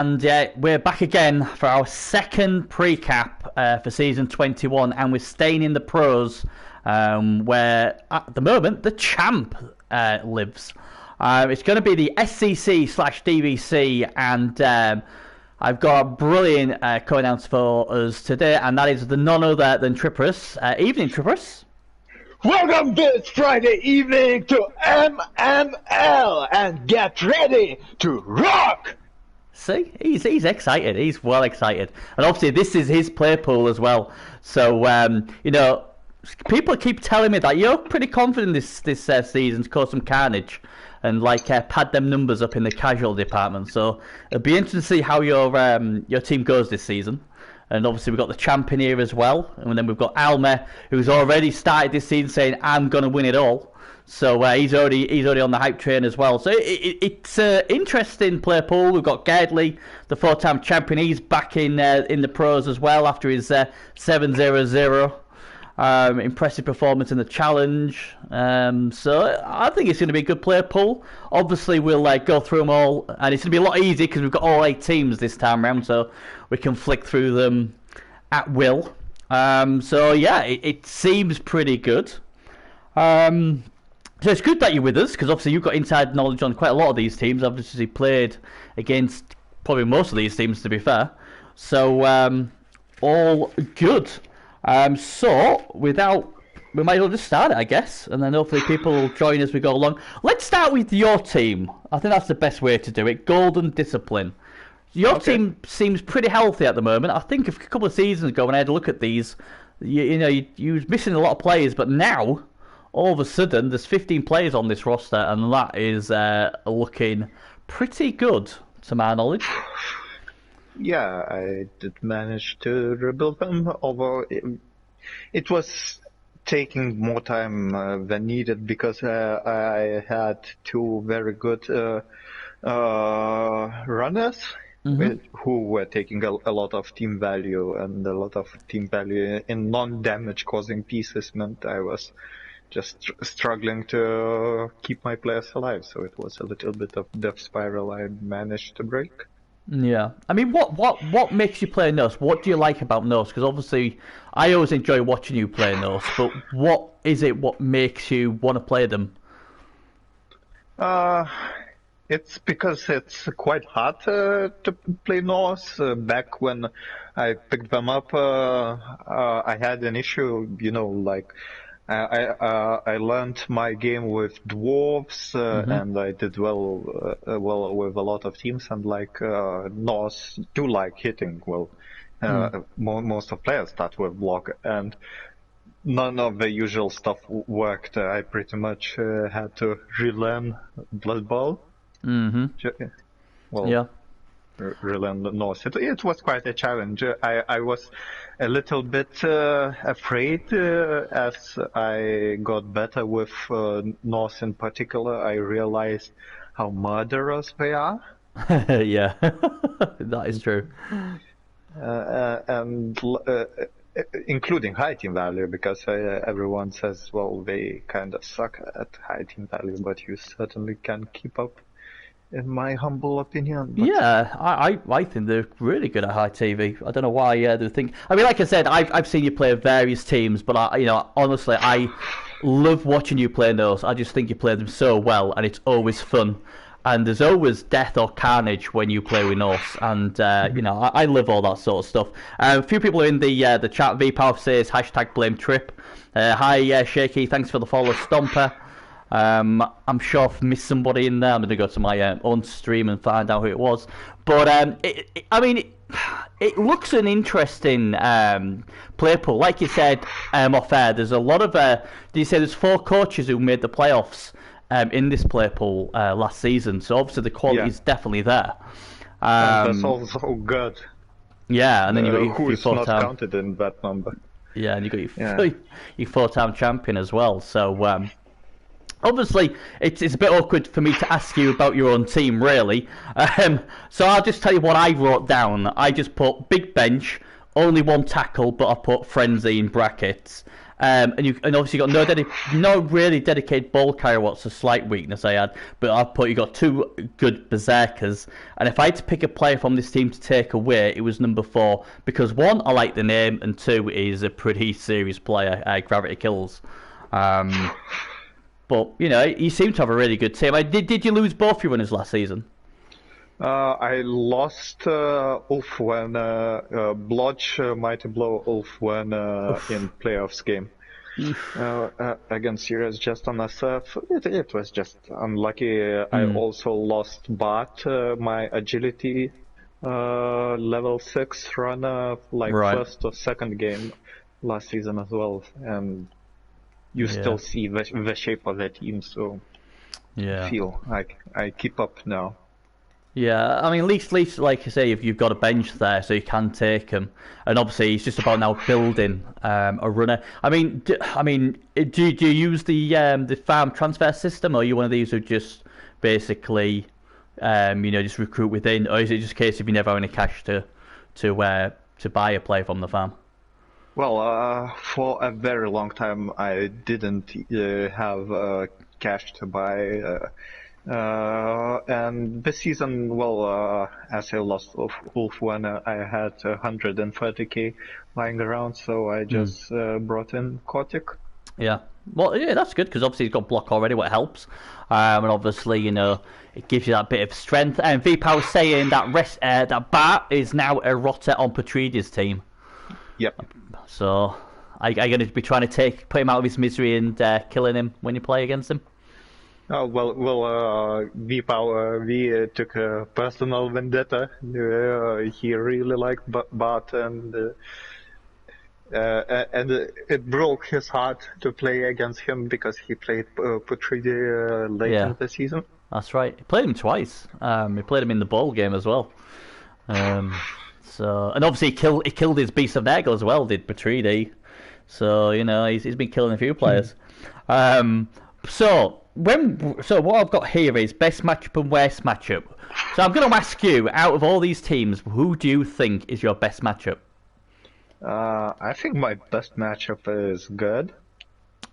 And we're back again for our second pre-cap for season 21, and we're staying in the pros, where at the moment the champ lives. It's going to be the SCC / DVC, and I've got a brilliant co-announcer for us today, and that is none other than Trippers. Evening, Trippers. Welcome this Friday evening to MML, and get ready to rock! See, he's excited. He's well excited, and obviously this is his play pool as well. So you know, people keep telling me that you're pretty confident this season to cause some carnage and pad them numbers up in the casual department. So it'll be interesting to see how your team goes this season. And obviously we've got the champion here as well, and then we've got Almer, who's already started this season saying I'm going to win it all. So he's already on the hype train as well. So it's an interesting player pool. We've got Gardley, the 4-time champion. He's back in the pros as well after his 7-0-0. Impressive performance in the challenge. So I think it's going to be a good player pool. Obviously we'll go through them all, and it's going to be a lot easier because we've got all 8 teams this time round, so we can flick through them at will. So yeah, it seems pretty good. So it's good that you're with us, because obviously you've got inside knowledge on quite a lot of these teams. Obviously played against probably most of these teams, to be fair. So all good. So we might as well just start it, I guess, and then hopefully people will join as we go along. Let's start with your team. I think that's the best way to do it. Golden Discipline. Your team seems pretty healthy at the moment. I think a couple of seasons ago when I had a look at these, you was missing a lot of players, but now all of a sudden there's 15 players on this roster, and that is looking pretty good to my knowledge. Yeah, I did manage to rebuild them, although it was taking more time than needed because I had 2 very good runners who were taking a lot of team value, and a lot of team value in non-damage causing pieces meant I was just struggling to keep my players alive, so it was a little bit of death spiral I managed to break. Yeah, I mean, what makes you play Nos? What do you like about Nos? Because obviously, I always enjoy watching you play Nos, but what is it? What makes you want to play them? It's because it's quite hard to play Nos. Back when I picked them up, I had an issue, I learned my game with dwarves, and I did well with a lot of teams, and Norse do like hitting. Most of players start with block, and none of the usual stuff worked. I pretty much had to relearn Blood Bowl. Yeah. Relearn the Norse. It was quite a challenge. I was a little bit afraid as I got better with Norse in particular. I realized how murderous they are. Yeah, that is true. And including high team value, because everyone says, well, they kind of suck at high team value, but you certainly can keep up, in my humble opinion. But... Yeah, I think they're really good at high TV. I don't know why they think. I mean, like I said, I've seen you play various teams, but honestly, I love watching you play those. I just think you play them so well, and it's always fun. And there's always death or carnage when you play with Norse, and I love all that sort of stuff. A few people in the chat. VPower says #BlameTrip. Hi Shaky, thanks for the follow. Stomper. I'm sure I've missed somebody in there. I'm going to go to my own stream and find out who it was. But it looks an interesting play pool. Like you said off air, there's a lot of. Did you say there's 4 coaches who made the playoffs in this play pool last season? So obviously the quality is definitely there. That's also good. Yeah, and then you got who is not counted in that number. Yeah, and you got your 4-time champion as well. So. Obviously, it's a bit awkward for me to ask you about your own team, really. So I'll just tell you what I wrote down. I just put big bench, only 1 tackle, but I put frenzy in brackets. and obviously you got no really dedicated ball carrier. What's a slight weakness I had, but I put you got two good berserkers, and if I had to pick a player from this team to take away, it was number 4 because one, I like the name, and two, he's a pretty serious player. Gravity Kills. But you seem to have a really good team. Did you lose both your runners last season? I lost Ulf when Blotch Mighty Blow Ulf when in playoffs game against Sirius just on SF. It was just unlucky. I also lost Bart, my agility level 6 runner, first or second game last season as well. And you still see the shape of the team, so I feel like I keep up now. Yeah, I mean, at least, like I say, if you've got a bench there, so you can take them, and obviously it's just about now building a runner. I mean, do you use the farm transfer system, or are you one of these who just basically, just recruit within, or is it just a case if you never have any cash to buy a player from the farm? Well, for a very long time, I didn't have cash to buy. And this season, as I lost Wolf when I had 130k lying around, so I just brought in Kotick. Yeah, well, yeah, that's good because obviously he's got block already, what helps, and obviously it gives you that bit of strength. And V-Power saying that that Bart is now a rotter on Patridi's team. Yep. So, are you going to be trying to put him out of his misery and killing him when you play against him? Oh, V-Power, took a personal vendetta. He really liked Bart, and it broke his heart to play against him because he played Patridi late in the season. That's right. He played him twice. He played him in the bowl game as well. And obviously he killed his Beast of Nagel as well, did Patridi. So, he's been killing a few players. So what I've got here is best matchup and worst matchup. So I'm going to ask you, out of all these teams, who do you think is your best matchup? I think my best matchup is good.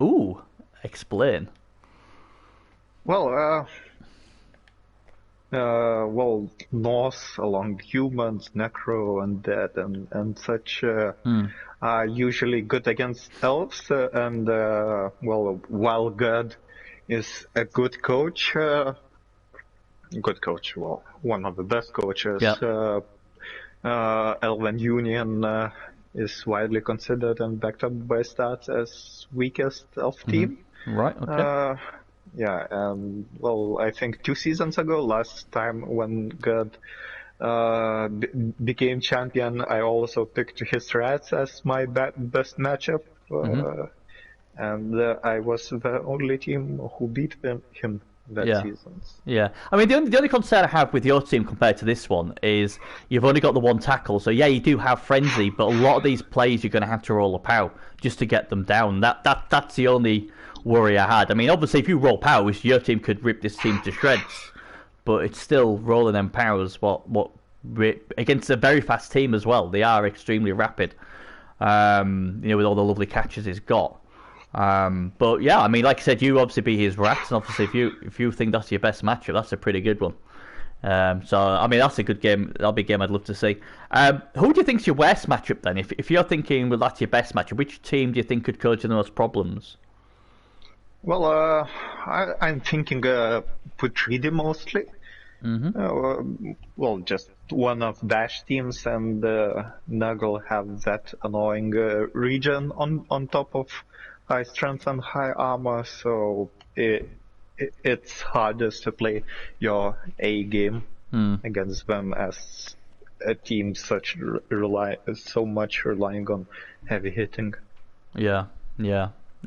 Ooh, explain. Well, Norse along humans, Necro, Undead, and such are usually good against elves, and while God is a good coach, one of the best coaches. Yep. Elven Union is widely considered and backed up by stats as weakest elf team. Right. Okay. I think 2 seasons ago, last time when God became champion, I also picked his rats as my best matchup. And I was the only team who beat him that season. Yeah, I mean, the only concern I have with your team compared to this one is you've only got the one tackle. So yeah, you do have Frenzy, but a lot of these plays you're going to have to roll up out just to get them down. That's the only worry I had. I mean, obviously, if you roll powers, your team could rip this team to shreds, but it's still rolling them powers. What against a very fast team as well. They are extremely rapid. With all the lovely catches he's got. But yeah, I mean, like I said, you obviously be his rats, and obviously if you think that's your best matchup, that's a pretty good one. So I mean, that's a good game. That'll be a game I'd love to see. Who do you think's your worst matchup then? If you're thinking, well, that's your best matchup, which team do you think could cause you the most problems? Well, I'm thinking Putridi mostly. Just one of Dash teams, and Nuggle have that annoying region on top of high strength and high armor, so it's hardest to play your A game against them as a team so much relying on heavy hitting. Yeah.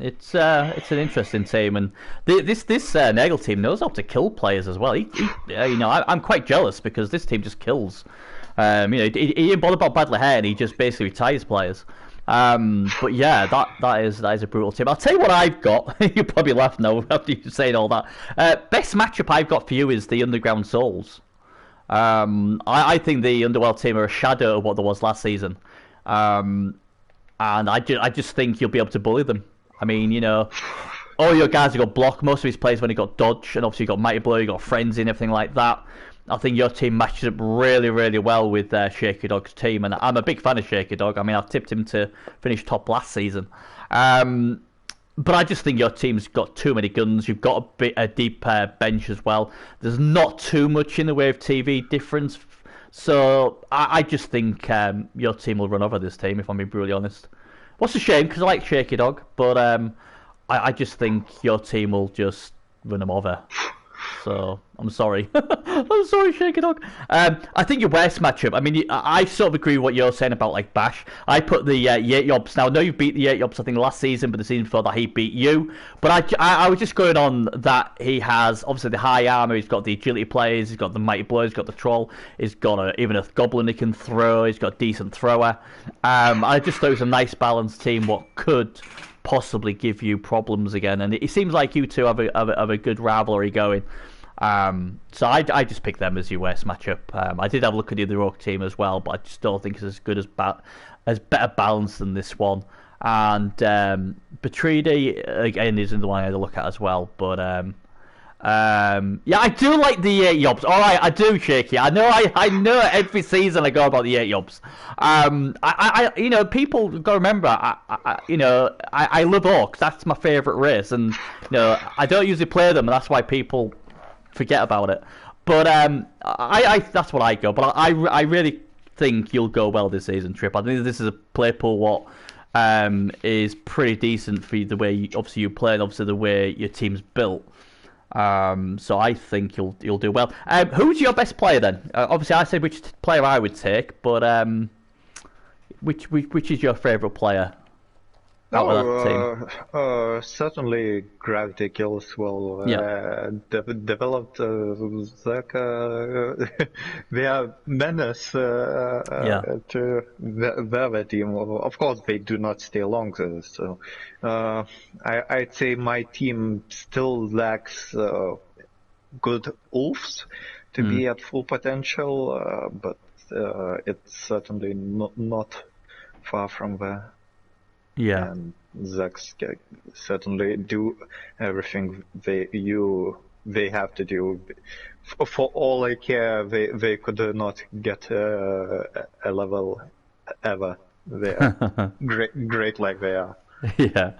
It's an interesting team, and this Nagel team knows how to kill players as well. I'm quite jealous because this team just kills. He ain't bothered about Bradley Hare, and he just basically retires players. But yeah, that is a brutal team. I'll tell you what I've got. You probably laugh now after you saying all that. Best matchup I've got for you is the Underground Souls. I think the Underworld team are a shadow of what there was last season, and I just think you'll be able to bully them. I mean, you know, all your guys have got block. Most of his players when he got dodge, and obviously you got Mighty Blow, you got Frenzy and everything like that. I think your team matches up really, really well with Shaky Dog's team, and I'm a big fan of Shaky Dog. I mean, I've tipped him to finish top last season. But I just think your team's got too many guns. You've got a deep bench as well. There's not too much in the way of TV difference. So I just think your team will run over this team, if I'm being brutally honest. What's a shame, because I like Shaky Dog, but I just think your team will just run them over. So I'm sorry. I'm sorry, Shaky Dog. I think your worst matchup. I mean, I sort of agree with what you're saying about like Bash. I put the Yobs. Now I know you beat the Yobs I think last season, but the season before that he beat you. But I was just going on that he has obviously the high armor. He's got the agility players. He's got the mighty blow. He's got the troll. He's got even a goblin he can throw. He's got a decent thrower. I just thought it was a nice balanced team. What could possibly give you problems again, and it seems like you two have a good rivalry going. So I just picked them as your worst matchup. I did have a look at the other Rogue team as well, but I just don't think it's as good as better balance than this one. And Betridi again isn't the one I had a look at as well, but yeah, I do like the 8 Yobs. All right, I do, Shaky. I know every season I go about the 8 Yobs. I you know, people got to remember, I love Orcs. That's my favourite race, and you know, I don't usually play them, and that's why people forget about it. But I that's what I go. But I really think you'll go well this season, Trip. I think this is a play pool what is pretty decent for the way obviously you play, and obviously the way your team's built. So I think you'll do well. Who's your best player then? Obviously, I said which player I would take, but which is your favourite player out of that team? Certainly Gravity Kills will developed Zach. They are menace to their team. Of course, they do not stay long. So I'd say my team still lacks good wolves to be at full potential, but it's certainly not far from there. Yeah, and Zax certainly do everything they have to do. For all I care, they could not get a level ever. They are great like they are. Yeah.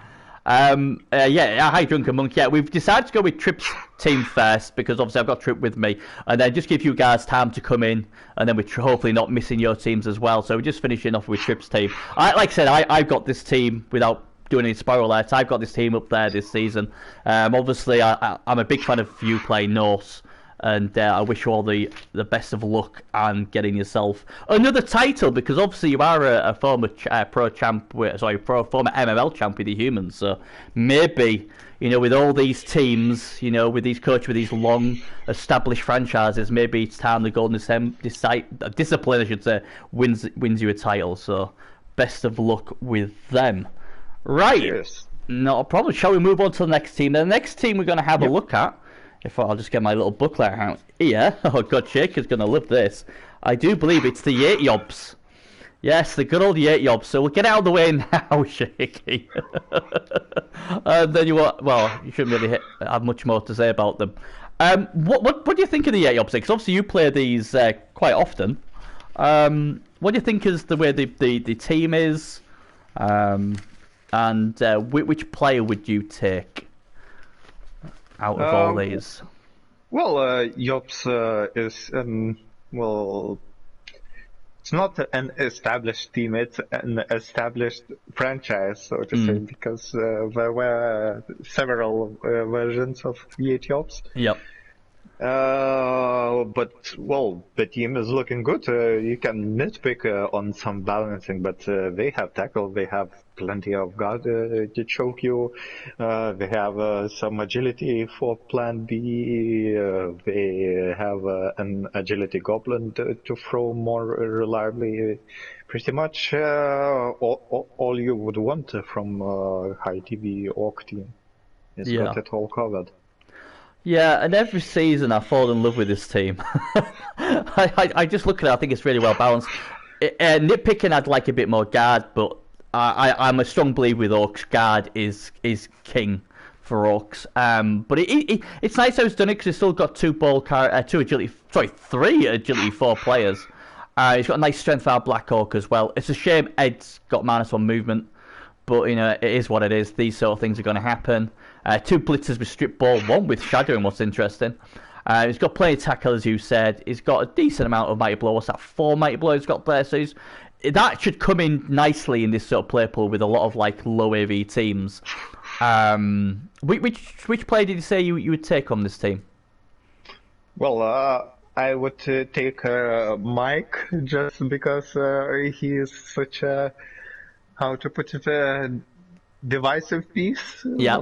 Hi Drunken Monk. Yeah, we've decided to go with Trip's team first because obviously I've got Trip with me, and then just give you guys time to come in, and then we're hopefully not missing your teams as well. So we're just finishing off with Trip's team. Like I said, I've got this team without doing any spoiler alerts. I've got this team up there this season. Obviously, I'm a big fan of you playing Norse. And I wish you all the best of luck on getting yourself another title, because obviously you are a former former MML champ with the Humans. So maybe, you know, with all these teams, you know, with these coaches with these long established franchises, maybe it's time the Golden Discipline, I should say, wins you a title. So best of luck with them. Right. Yes. Not a problem. Shall we move on to the next team? The next team we're going to have a look at. I'll just get my little booklet out here. Oh God, Shaker's going to love this. I do believe it's the 8 Yobs. Yes, the good old 8 Yobs. So we'll get out of the way now, Shaky. Then you shouldn't really have much more to say about them. What do you think of the 8 Yobs? Because obviously you play these quite often. What do you think is the way the team is? And which player would you take out of all these? Well, Yops is it's not an established team, it's an established franchise, so to say, because there were several versions of Yops. Yep. But the team is looking good. You can nitpick on some balancing, but they have tackle, they have plenty of guard to choke you. They have some agility for plan B. They have an agility goblin to throw more reliably. Pretty much all you would want from high TV orc team. It's got it all covered. Yeah, and every season I fall in love with this team. I just look at it, I think it's really well balanced. Nitpicking, I'd like a bit more guard, but I'm a strong believer with Orcs. Guard is king for Orcs. But it's nice how it's done it because it's still got three agility 4 players. He's got a nice strength for our Black Orc as well. It's a shame Ed's got -1 movement, but it is what it is. These sort of things are going to happen. 2 blitzers with strip ball, 1 with shadowing. What's interesting. He's got plenty of tackle, as you said. He's got a decent amount of mighty blow. What's that? 4 mighty blow he's got there. So that should come in nicely in this sort of play pool with a lot of low AV teams. Which player did you say you would take on this team? Well, I would take Mike just because he is such a, how to put it, divisive piece. Yeah.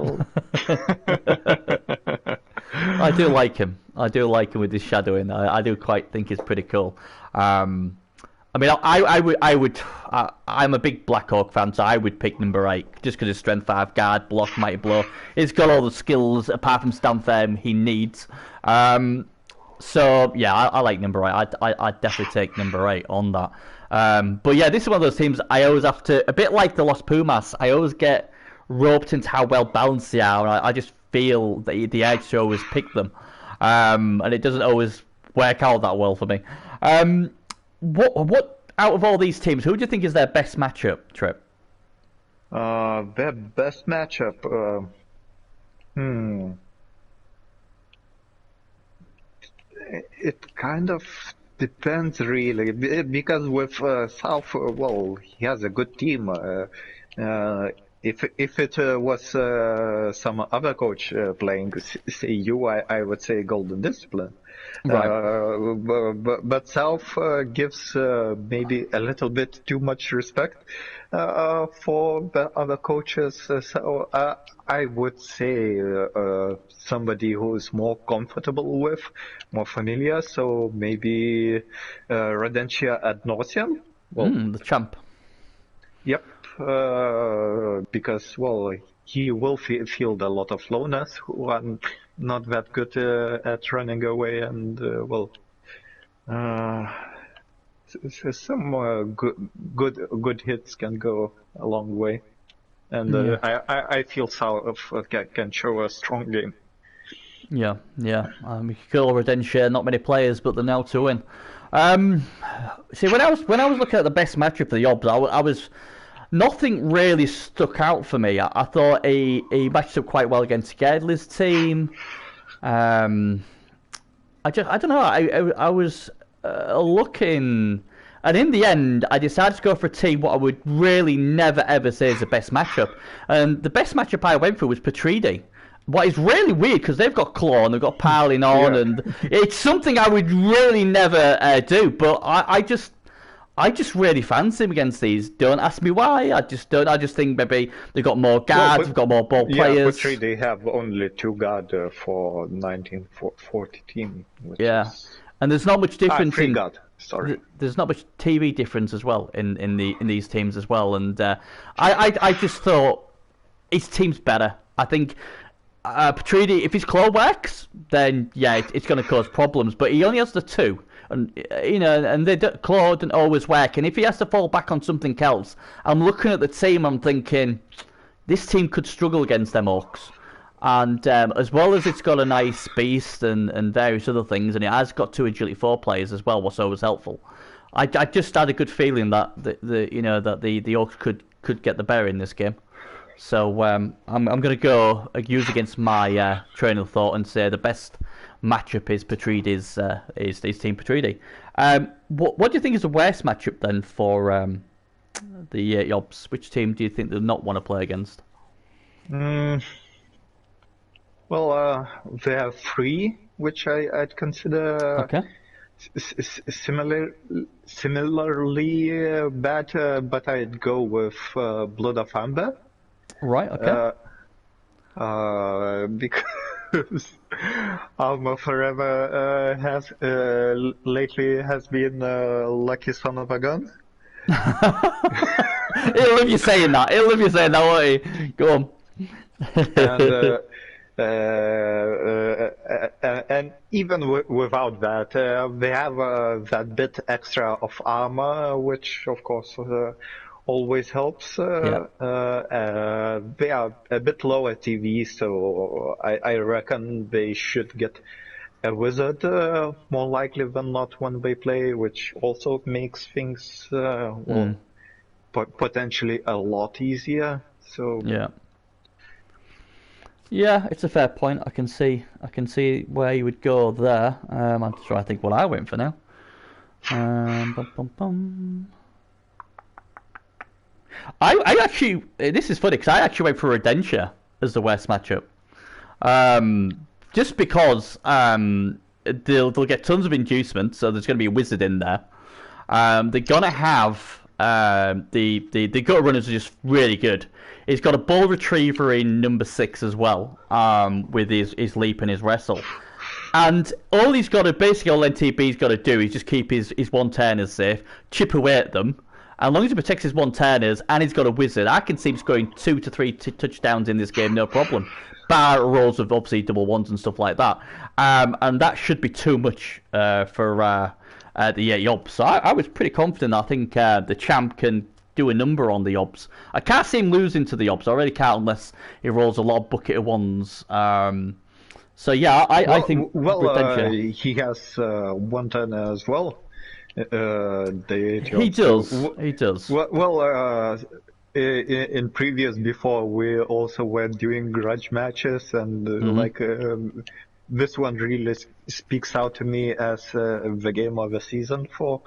I do like him. I do like him with his shadowing. I do quite think he's pretty cool. I mean, I'm a big Black Orc fan, so I would pick number 8 just because his strength 5, guard, block, mighty blow. He's got all the skills apart from stand firm he needs. So yeah, I like number 8. I'd definitely take number 8 on that. But yeah, this is one of those teams I always have to, a bit like the Los Pumas, I always get roped into how well balanced they are, and I just feel that the edge to always pick them, and it doesn't always work out that well for me. What out of all these teams, who do you think is their best matchup, Trip? Their best matchup. It kind of depends, really, because with South, well, he has a good team. If it was some other coach playing, say you, I would say Golden Discipline. Right. But South gives maybe a little bit too much respect for the other coaches. So I would say somebody who is more comfortable with, more familiar. So maybe Rodentia ad nauseam. Well, the champ. Yep. Because, well, he will feel a lot of loners who are not that good at running away, and some good hits can go a long way, and I feel South can show a strong game. Yeah. Cool Redentia, not many players, but they're now to win. See, when I was looking at the best matchup for the Obs, I was. Nothing really stuck out for me. I thought he matched up quite well against Gedley's team. I don't know. I was looking, and in the end, I decided to go for a team what I would really never ever say is the best matchup. And the best matchup I went for was Patridi. What is really weird because they've got Claw and they've got piling on, and it's something I would really never do. But I just really fancy him against these. Don't ask me why. I just don't. I just think maybe they've got more guards, they've got more ball players. Yeah, but they have only 2 guard for 1940 team. And there's not much difference in guard. Sorry. There's not much TV difference as well in these teams as well. And I just thought his team's better. I think Patridi, if his claw works, then yeah, it's going to cause problems. But he only has the 2. And Claw doesn't always work. And if he has to fall back on something else, I'm looking at the team. I'm thinking this team could struggle against them Orcs. And as well as it's got a nice beast and various other things, and it has got 2 agility 4 players as well, what's always helpful. I just had a good feeling that the Orcs could get the better in this game. So I'm going to go use against my train of thought and say the best matchup is Patridi's is Team Patridi. What do you think is the worst matchup then for the Yobs? Which team do you think they'll not want to play against? Well, there are 3 which I'd consider similarly bad, but I'd go with Blood of Amber. Right. Okay. Because Alma Forever lately has been lucky son of a gun. He'll love you saying that. Won't he? Go on. And even without that, they have that bit extra of armor, which of course always helps. Yeah. They are a bit low at TV, so I reckon they should get a wizard more likely than not when they play, which also makes things potentially a lot easier. So Yeah. Yeah, it's a fair point. I can see where you would go there. I'm just trying to think what I went for now. Bum, bum, bum. I actually, this is funny because I actually went for Rodentia as the worst matchup. Just because they'll get tons of inducements, so there's going to be a wizard in there. They're gonna have the gut runners are just really good. He's got a ball retriever in number 6 as well, with his leap and his wrestle. And all he's got to basically all NTB's got to do is just keep his one-turners safe, chip away at them. As long as he protects his one-turners and he's got a wizard, I can see him scoring 2 to 3 touchdowns in this game, no problem. Bar rolls of obviously double ones and stuff like that. And that should be too much for the Yobs. So I was pretty confident. I think the champ can do a number on the Yobs. I can't see him losing to the Yobs. I really can't unless he rolls a lot of bucket of ones. So yeah, I think he has one turn as well. He does. In previous before we also were doing grudge matches and this one really speaks out to me as the game of the season for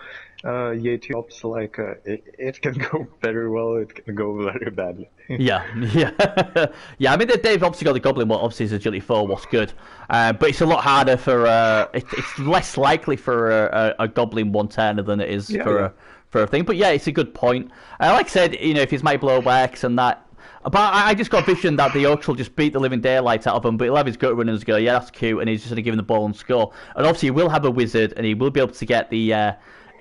Yetiops. Like it can go very well, it can go very badly. yeah. I mean, they've obviously got the Goblin one. Obviously, his agility 4 was good, but it's a lot harder for. It's less likely for a Goblin one-turner than it is for a thing. But yeah, it's a good point. Like I said, if his might blow works and that. But I just got a vision that the Oaks will just beat the living daylights out of him, but he'll have his gut runners go, yeah, that's cute, and he's just going to give him the ball and score. And obviously, he will have a wizard, and he will be able to get the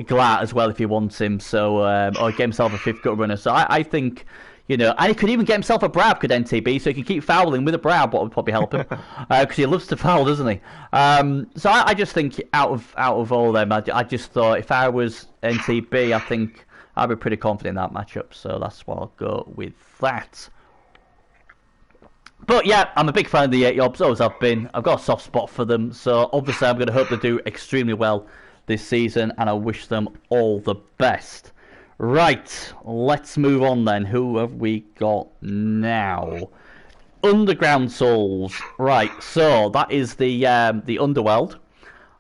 Glat as well if he wants him, so or get himself a 5th gut runner. So I think, and he could even get himself a Brab, could NTB, so he can keep fouling with a Brab, what would probably help him, because he loves to foul, doesn't he? So I just think out of all of them, I just thought if I was NTB, I think I'd be pretty confident in that matchup, so that's what I'll go with that. But yeah, I'm a big fan of the Yobs, always have been. I've got a soft spot for them, so obviously I'm going to hope they do extremely well this season, and I wish them all the best. Right, let's move on then. Who have we got now? Underground Souls. Right, so that is the Underworld.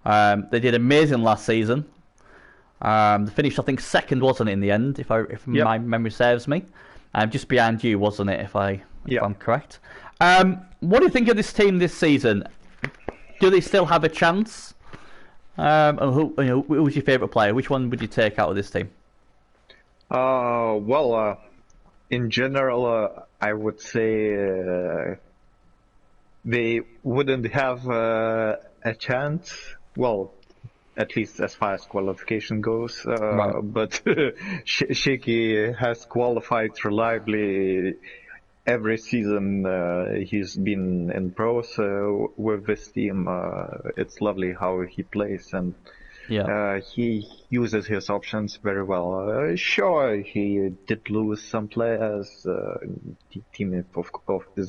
They did amazing last season. They finished, I think, 2nd, wasn't it, in the end, if my memory serves me. Just behind you, wasn't it, if I'm correct? What do you think of this team this season? Do they still have a chance? And who's your favourite player? Which one would you take out of this team? In general, I would say they wouldn't have a chance. Well, at least as far as qualification goes. Right. But Shaky has qualified reliably every season he's been in pros with this team. It's lovely how he plays, and he uses his options very well. Sure, he did lose some players. The team is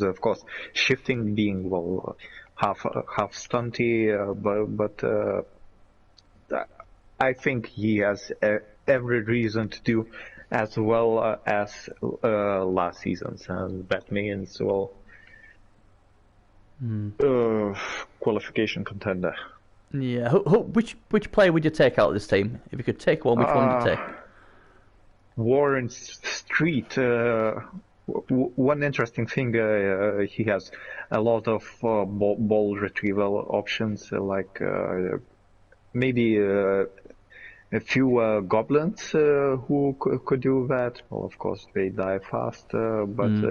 of course shifting, being half stunty, but I think he has every reason to do as well as last season's, and that means qualification contender. Yeah, which player would you take out of this team? If you could take one, which one would you take? Warren Street. One interesting thing, he has a lot of ball retrieval options, like maybe a few goblins who could do that. Well, of course, they die fast, but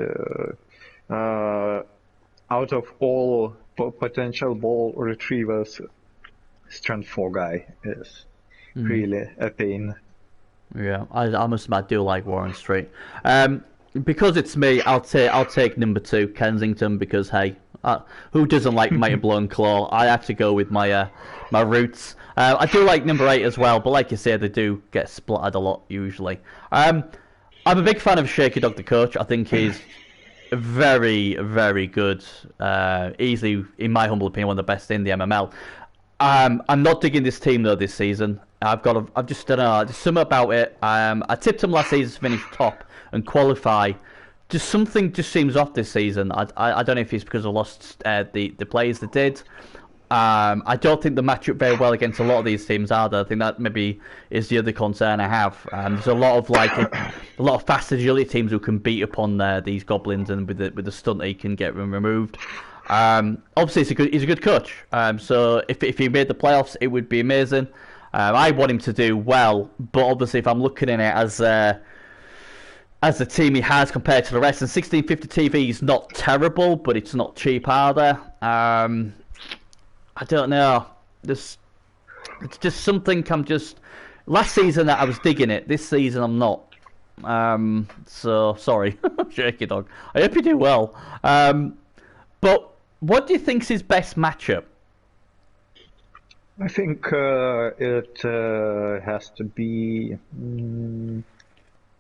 out of all potential ball retrievers, Strength 4 guy is really a pain. Yeah, I must admit, I do like Warren Street. Because it's me, I'll take number 2, Kensington, because hey, who doesn't like Mighty Blown Claw? I have to go with my roots. I do like number 8 as well, but like you say, they do get splattered a lot usually. I'm a big fan of Shaky Dog the coach. I think he's very, very good. Easily, in my humble opinion, one of the best in the MML. I'm not digging this team though this season. I've just don't know. There's something about it. I tipped them last season to finish top and qualify. Just something just seems off this season. I don't know if it's because I lost the players that did. I don't think they match up very well against a lot of these teams either. I think that maybe is the other concern I have. There's a lot of a lot of fast agility teams who can beat upon these goblins, and with the stunt he can get them removed. Obviously, he's a good coach. So if he made the playoffs, it would be amazing. I want him to do well, but obviously, if I'm looking at it as the team he has compared to the rest, and 1650 TV is not terrible, but it's not cheap either. I don't know. It's just something last season that I was digging it. This season I'm not. So sorry, Shaky Dog. I hope you do well. But what do you think's his best matchup? I think it has to be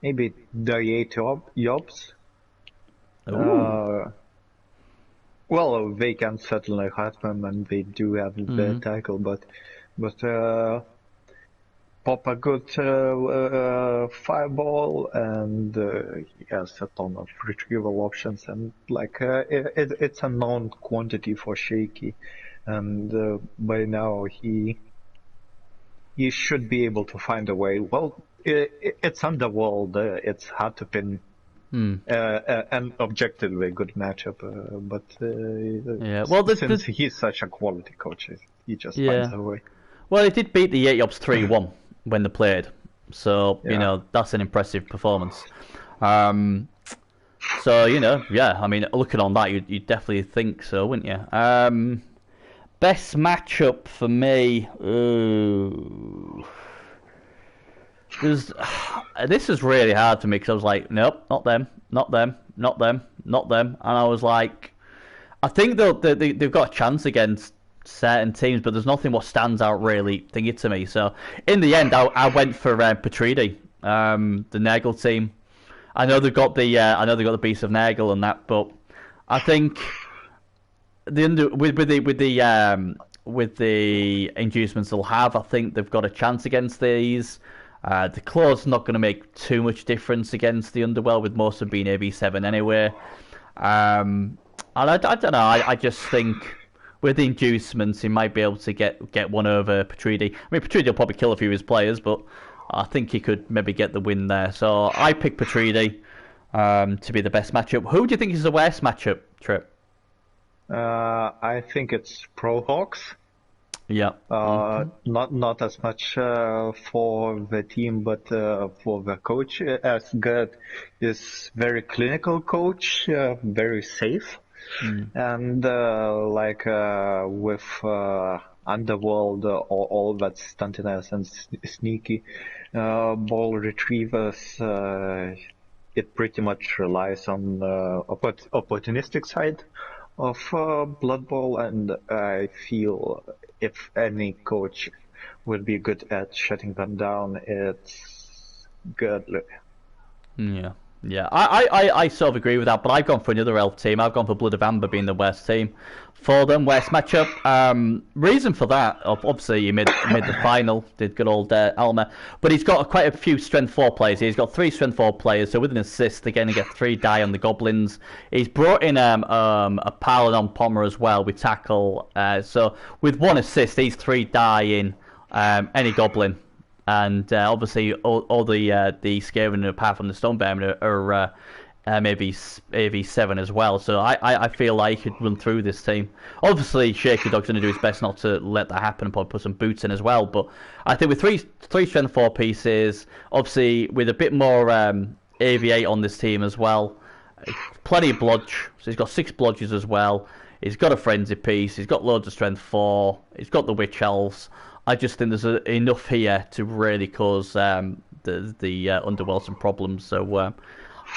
maybe Diet Jobs. Well, they can certainly hurt them, and they do have the tackle, but pop a good fireball, and he has a ton of retrieval options, and it's a known quantity for Shaky, and by now he should be able to find a way. Well, it's Underworld, it's hard to pin. An objectively good matchup, but since he's such a quality coach, he just finds a way. Well, he did beat the Yobs 3-1 when they played, so you know that's an impressive performance. So I mean, looking on that, you'd definitely think so, wouldn't you? Best matchup for me. This is really hard to me because I was like, nope, not them, not them, not them, not them, and I was like, I think they've got a chance against certain teams, but there's nothing what stands out really thingy to me. So in the end, I went for Petridi, the Nagel team. I know they've got the Beast of Nagel and that, but I think with the inducements they'll have, I think they've got a chance against these. The claw's not going to make too much difference against the Underworld, with most of them being AB7 anyway. And I don't know. I just think with the inducements, he might be able to get one over Petridi. I mean, Petridi will probably kill a few of his players, but I think he could maybe get the win there. So I pick Petridi to be the best matchup. Who do you think is the worst matchup, Trip? I think it's Pro Hawks. Yeah. Not as much for the team, but for the coach. Asgard is very clinical coach, very safe, and with Underworld, all that stuntiness and sneaky ball retrievers, it pretty much relies on opportunistic side of Blood Bowl, and I feel if any coach would be good at shutting them down, it's Girdler. Yeah. I sort of agree with that, but I've gone for another elf team. I've gone for Blood of Amber being the worst team for them, worst matchup. Reason for that, obviously he made the final, did good old Alma, but he's got quite a few strength 4 players. He's got 3 strength 4 players, so with an assist, they're going to get 3 die on the goblins. He's brought in a Paladin Pommer as well with tackle, so with 1 assist, he's 3 die in any goblin. And obviously, all the Skaven, apart from the Stonebearer, are maybe AV7 as well. So I feel like he could run through this team. Obviously, Shaky Dog's going to do his best not to let that happen and probably put some boots in as well. But I think with three strength 4 pieces, obviously with a bit more AV8 on this team as well, plenty of blodge. So he's got 6 blodges as well. He's got a frenzy piece. He's got loads of strength 4. He's got the witch elves. I just think there's enough here to really cause the Underworld some problems. So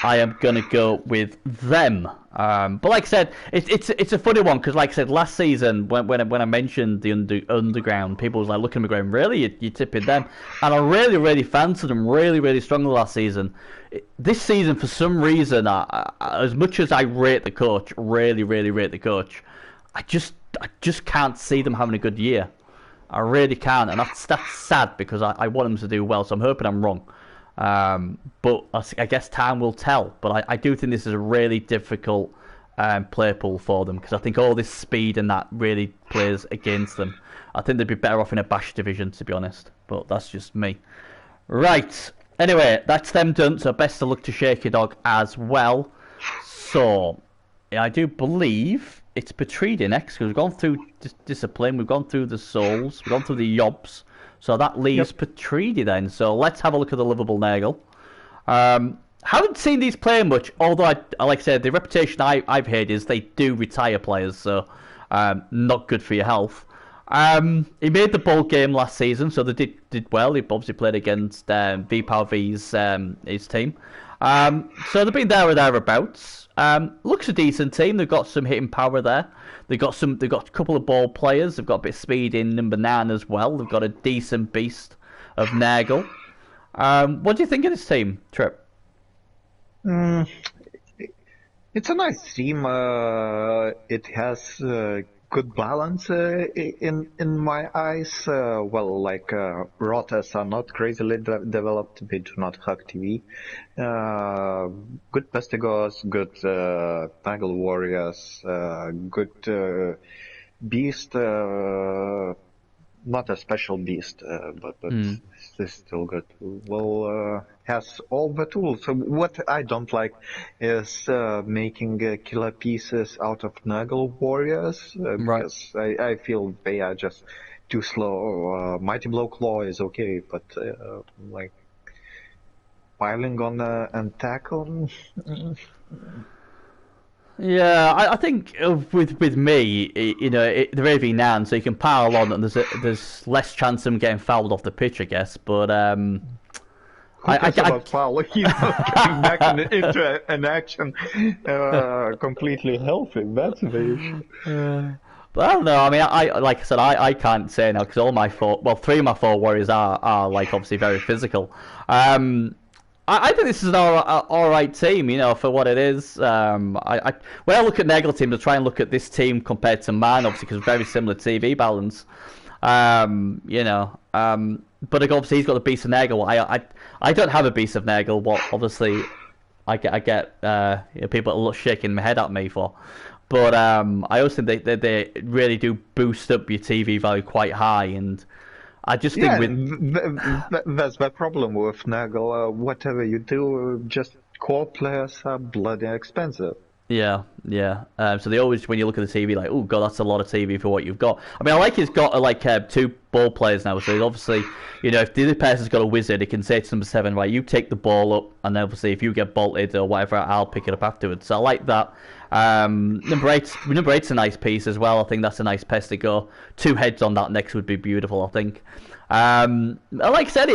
I am gonna go with them. But like I said, it's a funny one because like I said last season when I mentioned the underground, people was like looking at me going, "Really, you tipping them?" And I really fancied them really strongly last season. This season, for some reason, as much as I rate the coach, really rate the coach, I just can't see them having a good year. I really can't, and that's sad because I want them to do well. So I'm hoping I'm wrong. But I guess time will tell. But I do think this is a really difficult play pool for them because I think all this speed and that really plays against them. I think they'd be better off in a bash division, to be honest. But that's just me. Right. Anyway, that's them done. So best of luck to Shaky Dog as well. So I do believe it's Petridi next because we've gone through discipline, we've gone through the souls, we've gone through the yobs. So that leaves Petridi then. So let's have a look at the livable Nagel. Haven't seen these play much, although like I said, the reputation I've heard is they do retire players, so not good for your health. He made the bowl game last season, so they did well. He obviously played against V-Power V's his team. So they've been there or thereabouts. Looks a decent team. They've got some hitting power there. They've got a couple of ball players. They've got a bit of speed in number 9 as well. They've got a decent beast of Nagel. What do you think of this team, Trip? It's a nice team. It has good balance in my eyes. Rotas are not crazily developed. They do not hack TV. Good Pestigos, good Nagel Warriors, good Beast. Not a special beast, but it's still good. Well, has all the tools. So what I don't like is making killer pieces out of Nagel Warriors, because I feel they are just too slow. Mighty Blow Claw is okay, but like piling on and tackle. Yeah, I think with me, they're AV9, so you can pile on, and there's less chance of them getting fouled off the pitch, I guess. But about foul? He's not getting back into an action completely healthy. That's the issue. But I don't know. I mean, like I said, I can't say now because three of my 4 warriors are like obviously very physical. I think this is an all right team, for what it is. When I look at Nagel teams, I try and look at this team compared to mine, obviously, because very similar TV balance. But obviously he's got the beast of Nagel. I don't have a beast of Nagel. What obviously I get people shaking my head at me for. But I also think they really do boost up your TV value quite high, and I just think that's the problem with Nagel. Whatever you do, just core players are bloody expensive. Yeah. So they always, when you look at the TV, like, oh god, that's a lot of TV for what you've got. I mean, I like he's got 2 ball players now. So obviously, if the other person's got a wizard, he can say to number 7, right, you take the ball up, and obviously if you get bolted or whatever, I'll pick it up afterwards. So I like that. Number 8's a nice piece as well. I think that's a nice pest to go. 2 heads on that next would be beautiful, I think. Like I said,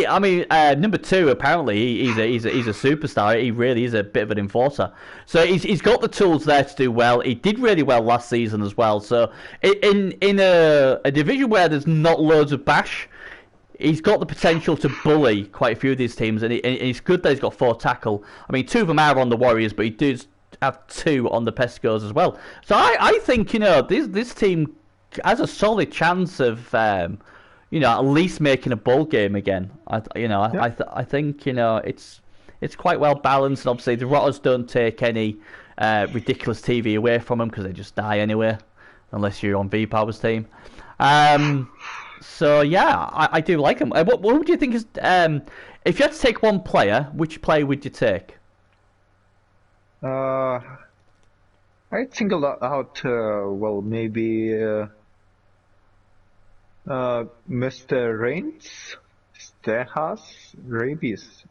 number 2 apparently he's a superstar. He really is a bit of an enforcer. So he's got the tools there to do well. He did really well last season as well. So in a division where there's not loads of bash, he's got the potential to bully quite a few of these teams, and it's good that he's got 4 tackle. I mean, 2 of them are on the Warriors, but he does have 2 on the Pescos as well. So I think this team has a solid chance of at least making a bowl game again. I think it's quite well balanced. And obviously, the Rotters don't take any ridiculous TV away from them because they just die anyway, unless you're on V-Power's team. So yeah, I do like them. What would you think is if you had to take one player, which player would you take? I singled out maybe Mr. Reigns, Stehas, Rabies.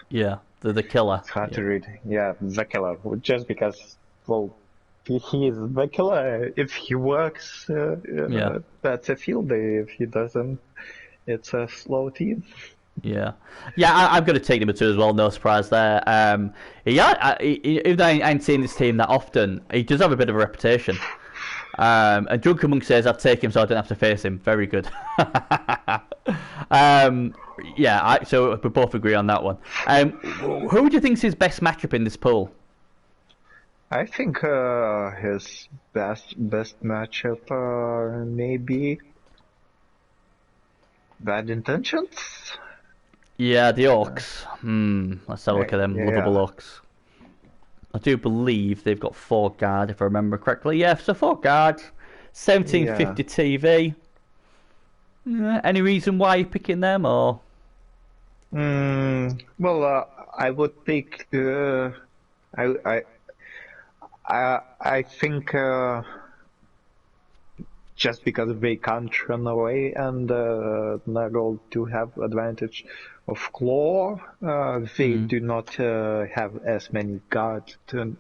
Yeah, the killer. It's hard to read. Yeah, the killer. Just because, he is the killer. If he works, that's a field day. If he doesn't, it's a slow team. Yeah, yeah, I'm going to take number two as well. No surprise there. Even though I ain't seen this team that often, he does have a bit of a reputation. And Drunken Monk says, "I'd take him so I don't have to face him." Very good. Yeah, so we both agree on that one. Who would you think is his best matchup in this pool? I think his best matchup maybe Bad Intentions. Yeah, the Orcs. Let's have a look at them Yeah. lovable Orcs. I do believe they've got 4 guard, if I remember correctly. Yeah, so 4 guard, 1750 TV. Any reason why you're picking them, or? Well, I would pick. I I think just because they can't run away and Nurgle do have advantage of claw, they do not have as many guards to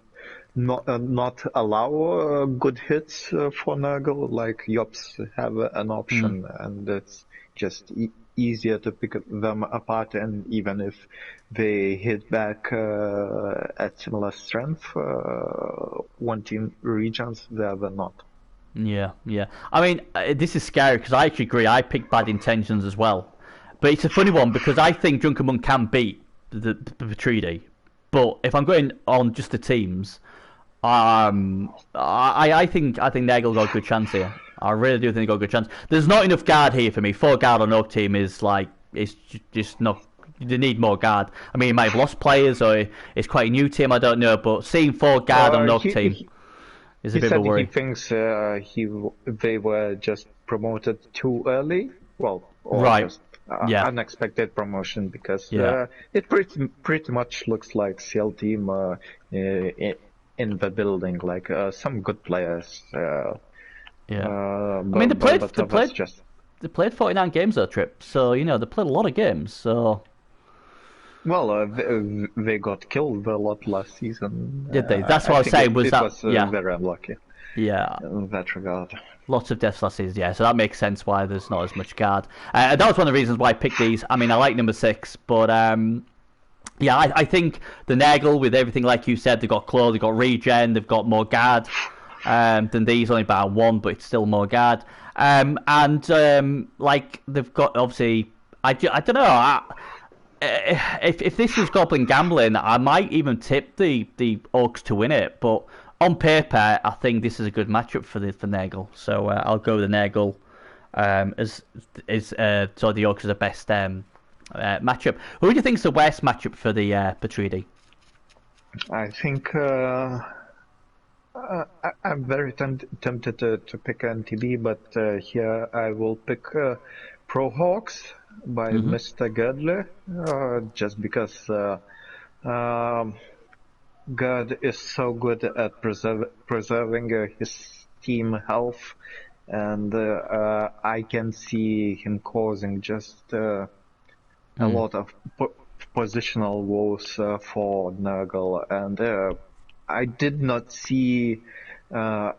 not allow good hits for Nurgle. Like Yops have an option, and it's just easier to pick them apart, and even if they hit back at similar strength, one team regions, the other not. Yeah, yeah. I mean, this is scary because I actually agree. I picked Bad Intentions as well, but it's a funny one because I think Drunken Monk can beat the Patridi, but if I'm going on just the teams, I think Nagel got a good chance here. I really do think they got a good chance. There's not enough guard here for me. 4 guard on Oak team is like it's just not. They need more guard. I mean, he might have lost players or it's quite a new team. I don't know, but seeing 4 guard on Oak team is a bit of a worry. He thinks they were just promoted too early. Well, or right. Just unexpected promotion because it pretty much looks like CL team in the building, like some good players. I mean, they played 49 games that trip, so you know they played a lot of games. So, well, they got killed a lot last season. Did they? That's what I was saying. Was very unlucky? Yeah, in that regard. Lots of deaths last season. Yeah, so that makes sense why there's not as much guard. That was one of the reasons why I picked these. I mean, I like number 6, but yeah, I think the Nagel with everything like you said, they've got claw, they've got regen, they've got more guard. Than these, only about 1, but it's still more guard. Like they've got obviously, I don't know. If this was Goblin Gambling, I might even tip the Orcs to win it. But on paper, I think this is a good matchup for Nagel. So I'll go with the Nagel so the Orcs are the best matchup. Who do you think is the worst matchup for the Patridi? I think. I'm very tempted to pick NTB, but here I will pick Pro Hawks by Mr. Girdler, just because Gerd is so good at preserving his team health, and I can see him causing just a lot of positional woes for Nurgle, and I did not see Ibrazov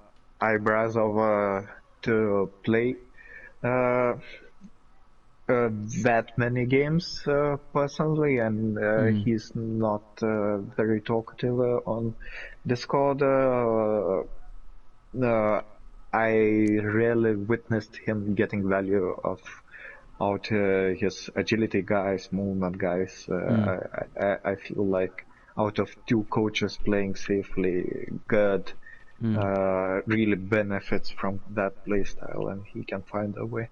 to play that many games personally, and he's not very talkative on Discord. I rarely witnessed him getting value out his agility guys, movement guys. I feel like out of 2 coaches playing safely, Gerd really benefits from that playstyle, and he can find a way.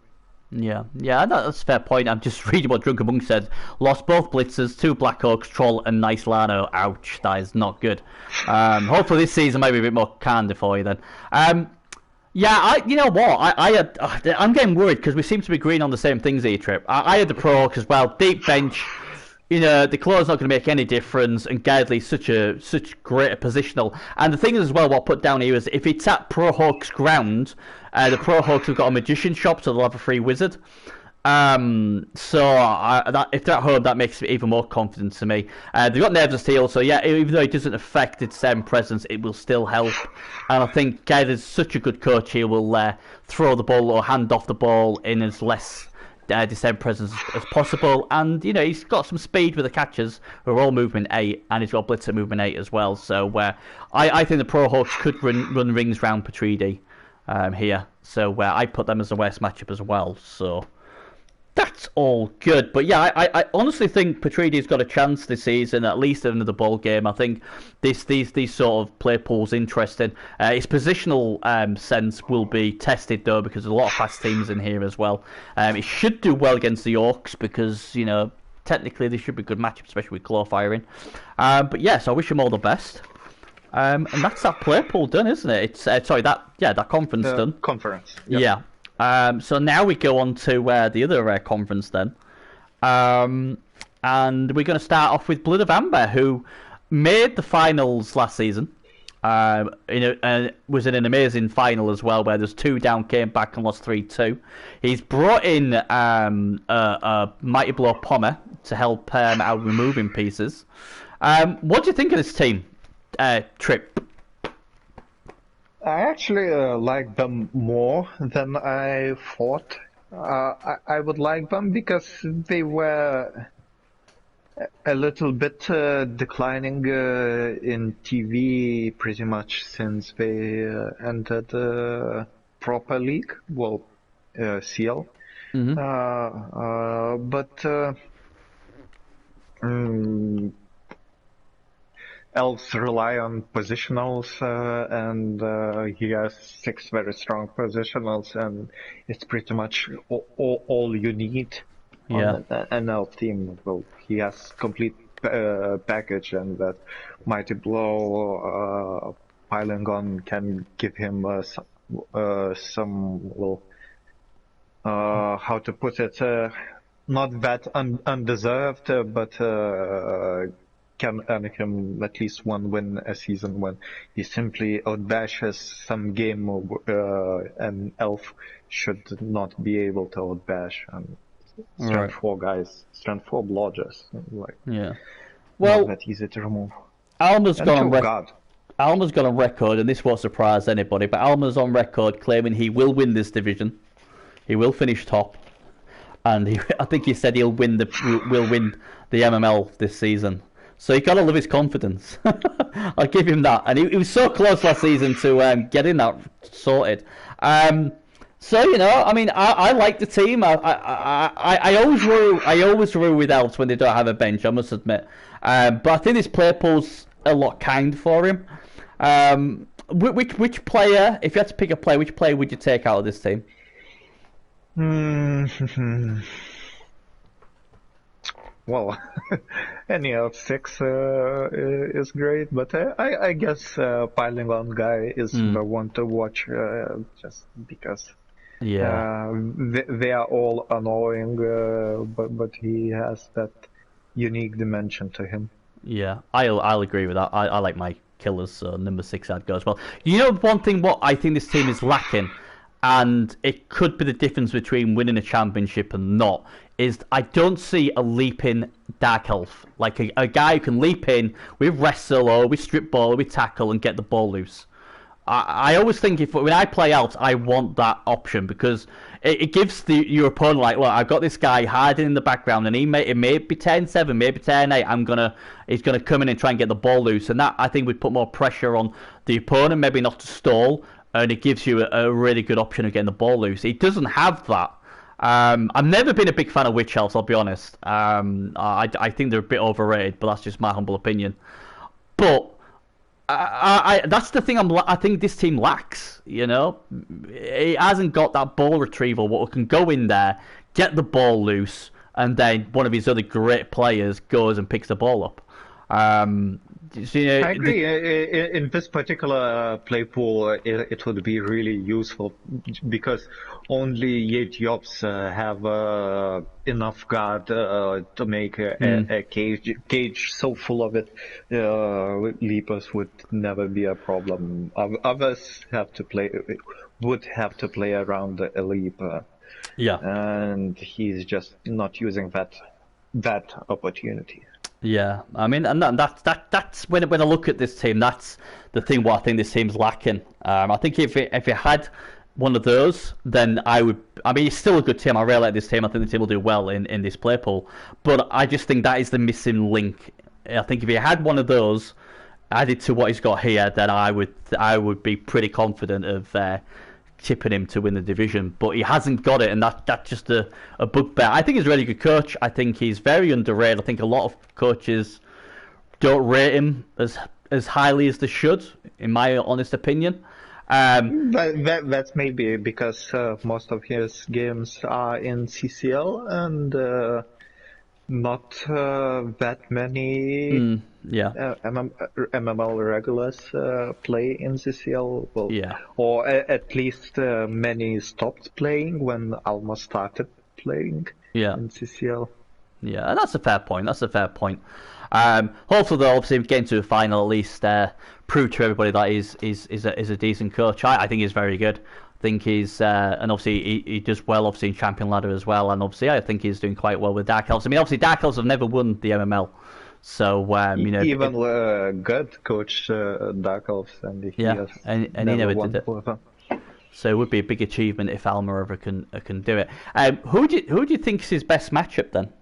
Yeah, that's a fair point. I'm just reading what Drunken Monk said. Lost both blitzers, 2 Blackhawks, Troll, and Nice Lano. Ouch, that is not good. Hopefully this season might be a bit more candid for you then. You know what? I'm getting worried because we seem to be agreeing on the same things here, Trip. I had the Pro Hawk as well. Deep bench. You know, the claw's not going to make any difference, and Gardley's such great a positional. And the thing is, as well, what I put down here is if it's at Pro Hawks ground, the Pro Hawks have got a magician shop, so they'll have a free wizard. If they're at home, that makes it even more confident to me. They've got Nerves of Steel, so yeah, even though it doesn't affect its presence, it will still help. And I think Gardley's such a good coach, he will throw the ball or hand off the ball in as less descent presence as possible, and he's got some speed with the catchers who are all movement 8, and he's got blitz at movement 8 as well. So I think the Pro Hawks could run rings round Patridi here. So I put them as the worst matchup as well. So that's all good. But yeah, I honestly think Patridi's got a chance this season, at least another ball game. I think these sort of play pools interesting. His positional sense will be tested though, because there's a lot of fast teams in here as well. He should do well against the Orcs because technically this should be a good matchup, especially with claw firing. But yes, I wish him all the best. And that's that play pool done, isn't it? It's that conference done. Conference. Yep. Yeah. So now we go on to the other conference then. And we're going to start off with Blood of Amber, who made the finals last season. Was in an amazing final as well, where there's 2 down, came back and lost 3-2. He's brought in a Mighty Blow Pommer to help out with moving pieces. What do you think of this team, Trip? I actually like them more than I thought. I would like them because they were a little bit declining in TV pretty much since they entered proper league, CL. Mm-hmm. But Elves rely on positionals, and he has 6 very strong positionals, and it's pretty much all you need on an elf team. Well, he has complete package, and that Mighty Blow piling on can give him some how to put it, not that undeserved, but can earn him at least 1 win a season when he simply outbashes some game an elf should not be able to outbash. And strength 4 guys, strength 4 blodgers, not that easy to remove. Alma's gone on record, and this won't surprise anybody, but Alma's on record claiming he will win this division. He will finish top, and I think he said will win the MML this season. So you got to love his confidence. I'll give him that. And he was so close last season to getting that sorted. So I like the team. I always rule with elves when they don't have a bench, I must admit. But I think this play pool's a lot kind for him. Which player, if you had to pick a player, which player would you take out of this team? Well, any of 6 is great, but I guess piling on guy is the one to watch, just because they are all annoying, but he has that unique dimension to him. Yeah, I'll agree with that. I like my killers, so number 6 I'd go as well. One thing what I think this team is lacking, and it could be the difference between winning a championship and not, is I don't see a leap-in Dark Elf. Like a guy who can leap in with wrestle or with strip ball or with tackle and get the ball loose. I always think when I play Elves, I want that option because it gives your opponent look, I've got this guy hiding in the background and it may be 10-7, maybe 10-8. He's gonna come in and try and get the ball loose, and that I think would put more pressure on the opponent, maybe not to stall, and it gives you a really good option of getting the ball loose. He doesn't have that. I've never been a big fan of Witch Elves, I'll be honest. I think they're a bit overrated, but that's just my humble opinion. But that's the thing I think this team lacks, It hasn't got that ball retrieval, what can go in there, get the ball loose, and then one of his other great players goes and picks the ball up. I agree. In this particular play pool, it would be really useful because only Yetiops have enough guard to make a cage so full of it. Leapers would never be a problem. Others would have to play around a leaper. Yeah, and he's just not using that opportunity. Yeah, I mean, and that's when I look at this team, that's the thing. What I think this team's lacking. I think if it had one of those, then I would. I mean, it's still a good team. I really like this team. I think the team will do well in this play pool. But I just think that is the missing link. I think if he had one of those added to what he's got here, then I would be pretty confident of tipping him to win the division. But he hasn't got it, and that's just a bugbear. I think he's a really good coach. I think he's very underrated. I think a lot of coaches don't rate him as highly as they should, in my honest opinion. That's maybe because most of his games are in CCL and not that many MML regulars play in CCL. Well, or at least many stopped playing when Alma started playing in CCL. Yeah, and that's a fair point. Hopefully, they'll obviously getting to a final at least prove to everybody that he's a decent coach. I think he's very good. I think he's and obviously he does well obviously in Champion Ladder as well, and obviously I think he's doing quite well with Dark Elves. I mean, obviously Dark Elves have never won the MML, so you know, even good coach Dark Elves, and he never did it. So it would be a big achievement if Alma ever can do it. Who do you think is his best matchup then?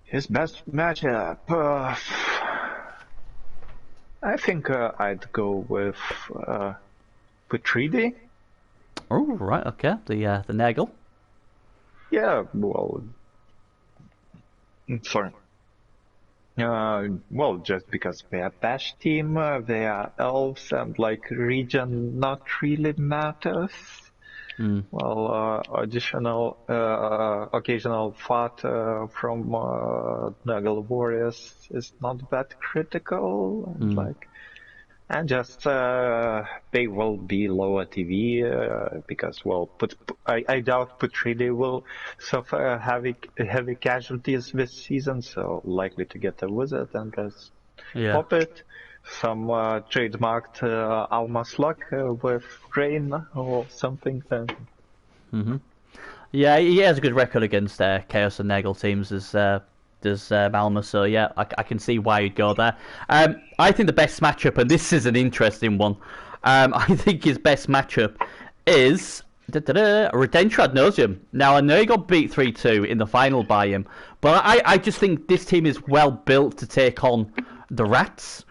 His best matchup, I think I'd go with 3D. Oh right, okay, the Nagel. Yeah, well, sorry. Well, just because they are Bash team, they are elves, and like region not really matters. Well, occasional fight from Nuggle Warriors is not that critical, and just they will be lower TV because I doubt Putridi will suffer heavy casualties this season, so likely to get a wizard and just pop it. Some trademarked Alma Slug with Rain or something. Yeah, he has a good record against Chaos and Nagel teams as does Alma, so yeah, I can see why you'd go there. I think the best matchup, and this is an interesting one, I think his best matchup is Redentia Ad Nauseam. Now, I know he got beat 3-2 in the final by him, but I just think this team is well built to take on the Rats.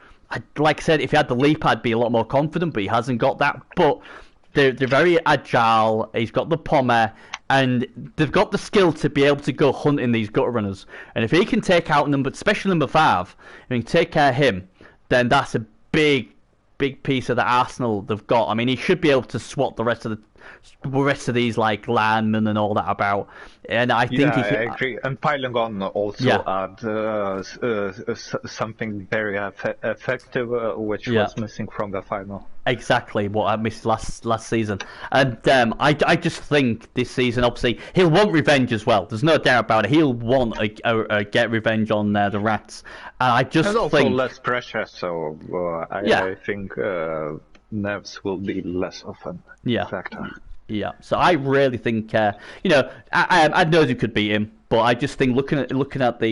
Like I said, if he had the leap, I'd be a lot more confident, but he hasn't got that. But they're very agile. He's got the pommer, and they've got the skill to be able to go hunting these gutter runners. And if he can take out especially number 5, if he can take care of him, then that's a big piece of the arsenal they've got. I mean, he should be able to swat the rest of these like landmen and all that about. And I think I agree. And piling on also add something very effective, which was missing from the final. Exactly what I missed last season. And I just think this season, obviously, he'll want revenge as well. There's no doubt about it. He'll want a get revenge on the Rats. And I just and also think less pressure. So I think nerves will be less of a factor. Yeah, so I really think I know you could beat him, but I just think looking at the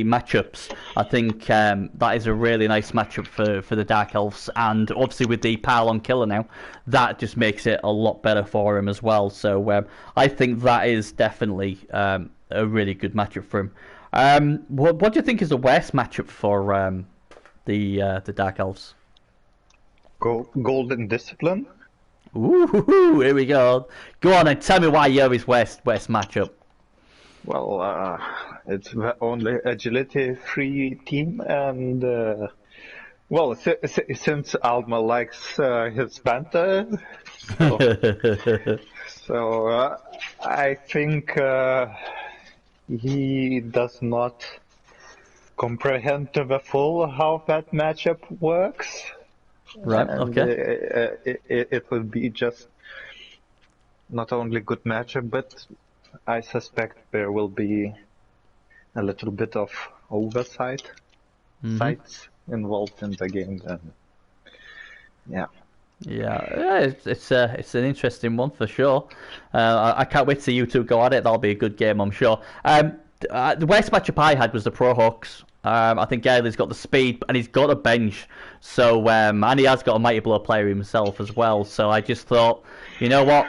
matchups, I think that is a really nice matchup for the Dark Elves, and obviously with the Pylon Killer now, that just makes it a lot better for him as well. So I think that is definitely a really good matchup for him. What do you think is the worst matchup for the Dark Elves? Golden Discipline. Ooh, here we go. Go on and tell me why you're his worst matchup. Well, it's the only agility free team, and since Alma likes his banter, so I think he does not comprehend to the full how that matchup works. Right, and okay. It will be just not only good matchup, but I suspect there will be a little bit of oversight sites involved in the game. And it's an interesting one for sure. I can't wait to see you two go at it. That'll be a good game, I'm sure. The worst matchup I had was the Pro Hawks. I think Gailey's got the speed and he's got a bench. So and he has got a Mighty Blow player himself as well. So I just thought, you know what,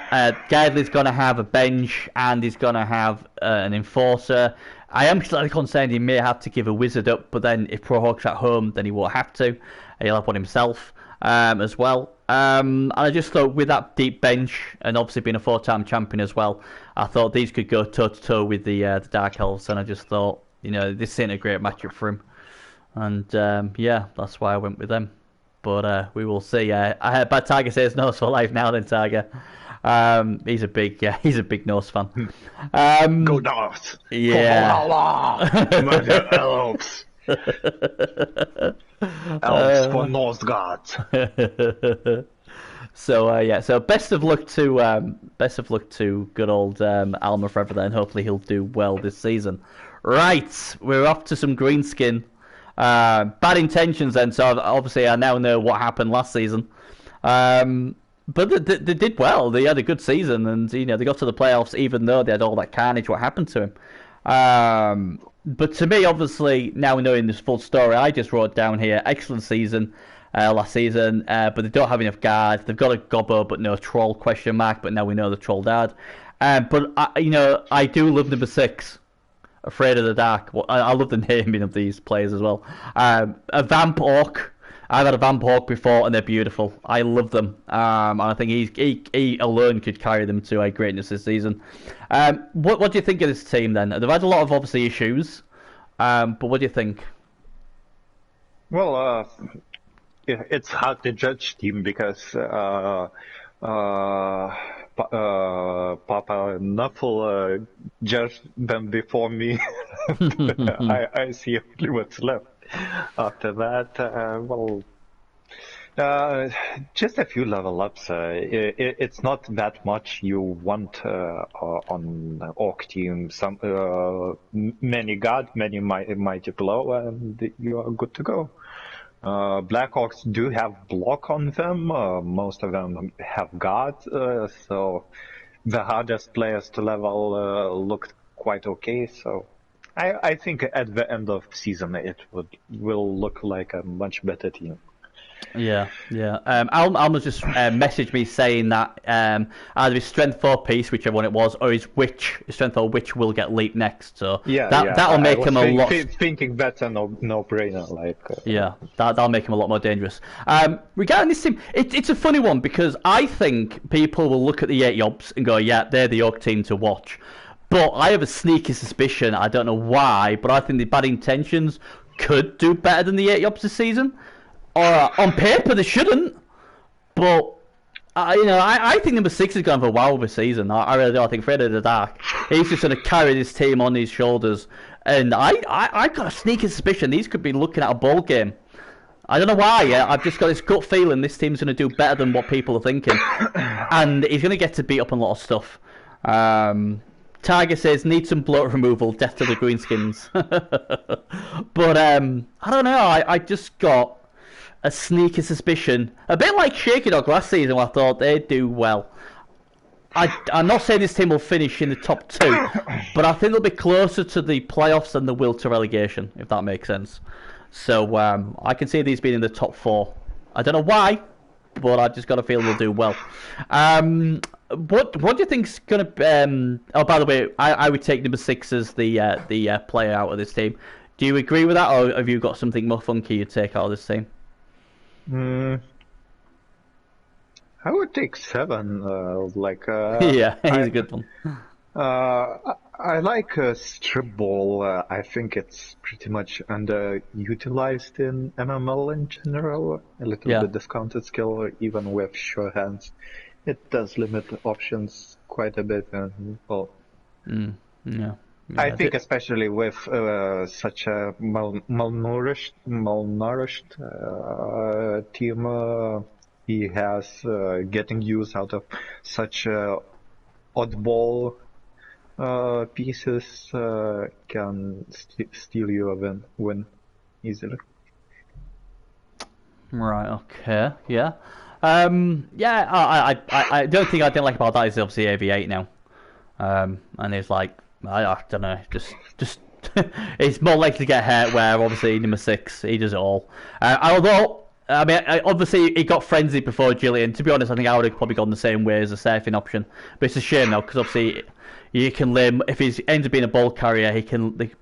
Gailey's going to have a bench and he's going to have an enforcer. I am slightly concerned he may have to give a wizard up, but then if Pro Hawk's at home, then he won't have to. He'll have one himself as well. And I just thought with that deep bench and obviously being a 4-time champion as well, I thought these could go toe to toe with the Dark Elves, and I just thought, you know, this ain't a great matchup for him. And yeah, that's why I went with them. But we will see. I heard Bad Tiger says no for life now. Then Tiger, he's a big Norse fan. Go North! Yeah. Murder elves! Elves for Norse gods! So yeah, so best of luck to good old Alma forever then. Hopefully he'll do well this season. Right, we're off to some greenskin. Bad intentions then, so obviously I now know what happened last season. But they did well. They had a good season, and you know they got to the playoffs even though they had all that carnage. What happened to him? But to me, obviously, now knowing this full story, I just wrote down here, excellent season last season, but they don't have enough guards. They've got a Gobbo, but no Troll, question mark, but now we know the Troll dad. But, you know, I do love number 6, Afraid of the Dark. Well, I love the naming of these players as well. A Vamp Orc. I've had a Vamp Orc before, and they're beautiful. I love them. And I think he alone could carry them to a greatness this season. What do you think of this team, then? They've had a lot of, obviously, issues. But what do you think? Well, it's hard to judge team because Papa Nuffle judged them before me. I see only what's left. After that, just a few level ups. It's not that much you want on Orc team. Some many guard, many mighty blow, and you are good to go. Black Orcs do have block on them. Most of them have guard, so the hardest players to level looked quite okay. So I think at the end of season it will look like a much better team. Yeah. Alma's just messaged me saying that either his Strength 4 piece, whichever one it was, or his Strength 4 Witch will get leaked next. So that'll make him a lot. Thinking that's a no-brainer. That'll make him a lot more dangerous. Regarding this team, it's a funny one because I think people will look at the 8 Yobs and go, yeah, they're the Orc team to watch. But I have a sneaky suspicion, I don't know why, but I think the Bad Intentions could do better than the 8 Yobs this season. Or on paper they shouldn't, but I think number 6 is going to have a wow of a season. I really do. I think Afraid of the Dark, he's just going to carry this team on his shoulders, and I got a sneaky suspicion these could be looking at a bowl game. I don't know why. I've just got this gut feeling this team's going to do better than what people are thinking, and he's going to get to beat up on a lot of stuff. Tiger says, need some bloat removal, death to the greenskins. But I don't know, I just got a sneaky suspicion, a bit like Shaky Dog last season where I thought they'd do well. I'm not saying this team will finish in the top 2, but I think they'll be closer to the playoffs than they will to relegation, if that makes sense. So I can see these being in the top 4. I don't know why, but I just got a feeling they'll do well. What do you think's going to... oh, by the way, I would take number 6 as the player out of this team. Do you agree with that, or have you got something more funky you'd take out of this team? I would take 7. Yeah, he's a good one. I like strip ball. I think it's pretty much underutilized in MML in general. A little bit discounted skill, even with sure hands. It does limit options quite a bit, and I think especially with such a malnourished team, he has getting use out of such oddball pieces can steal you a win easily. Right. Okay. Yeah. I the only thing I didn't like about that is obviously AV8 now, and it's like I don't know. Just he's more likely to get hurt. Where obviously number 6, he does it all. Although. I mean, obviously he got frenzied before Jillian. To be honest, I think I would have probably gone the same way as a surfing option. But it's a shame now because obviously you can lay. If he ends up being a ball carrier,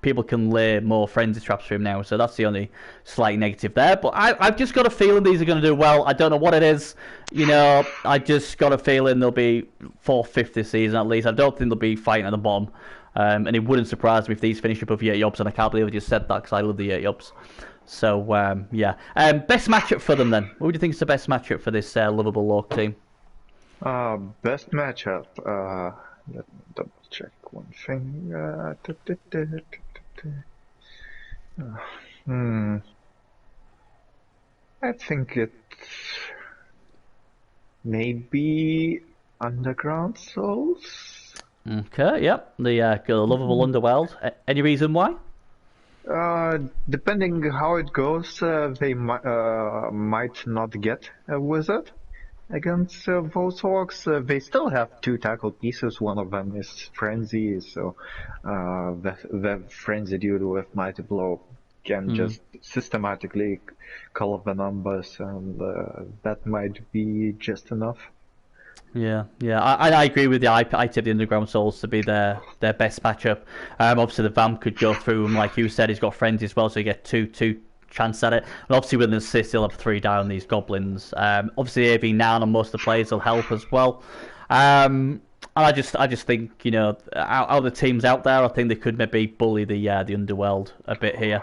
people can lay more frenzy traps for him now. So that's the only slight negative there. But I've just got a feeling these are going to do well. I don't know what it is. I just got a feeling they'll be 4th, 5th this season at least. I don't think they'll be fighting at the bottom. And it wouldn't surprise me if these finish above 8 yobs. And I can't believe I just said that because I love the 8 yobs. So, yeah. Best matchup for them then? What do you think is the best matchup for this lovable Lork team? Best matchup. Let me double check one thing. I think it's maybe Underground Souls. Okay, yep. The lovable Underworld. Any reason why? Depending how it goes, they might not get a wizard against those orcs. They still have 2 tackle pieces. One of them is Frenzy, so the Frenzy dude with Mighty Blow can just systematically call up the numbers, and that might be just enough. Yeah. I agree with you. I tip the Underground Souls to be their best matchup. Obviously the Vamp could go through him, like you said. He's got Frenzy as well, so you get two chance at it. And obviously with an assist, he'll have 3 down these goblins. Obviously AV Nan on most of the players will help as well. And I just think out of the teams out there, I think they could maybe bully the Underworld a bit here.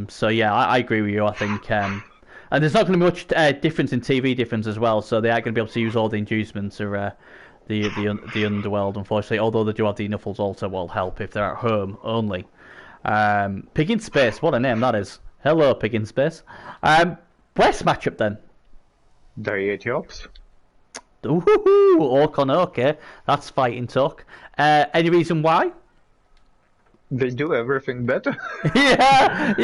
So yeah, I agree with you. I think. And there's not going to be much difference in TV difference as well, so they aren't going to be able to use all the inducements or the Underworld, unfortunately. Although they do have the Knuffles also will help if they're at home only. Pig in Space, what a name that is. Hello, Pig in Space. Best matchup then? The 8 yobs. Ooh, Orc on okay. That's fighting talk. Any reason why? They do everything better. yeah.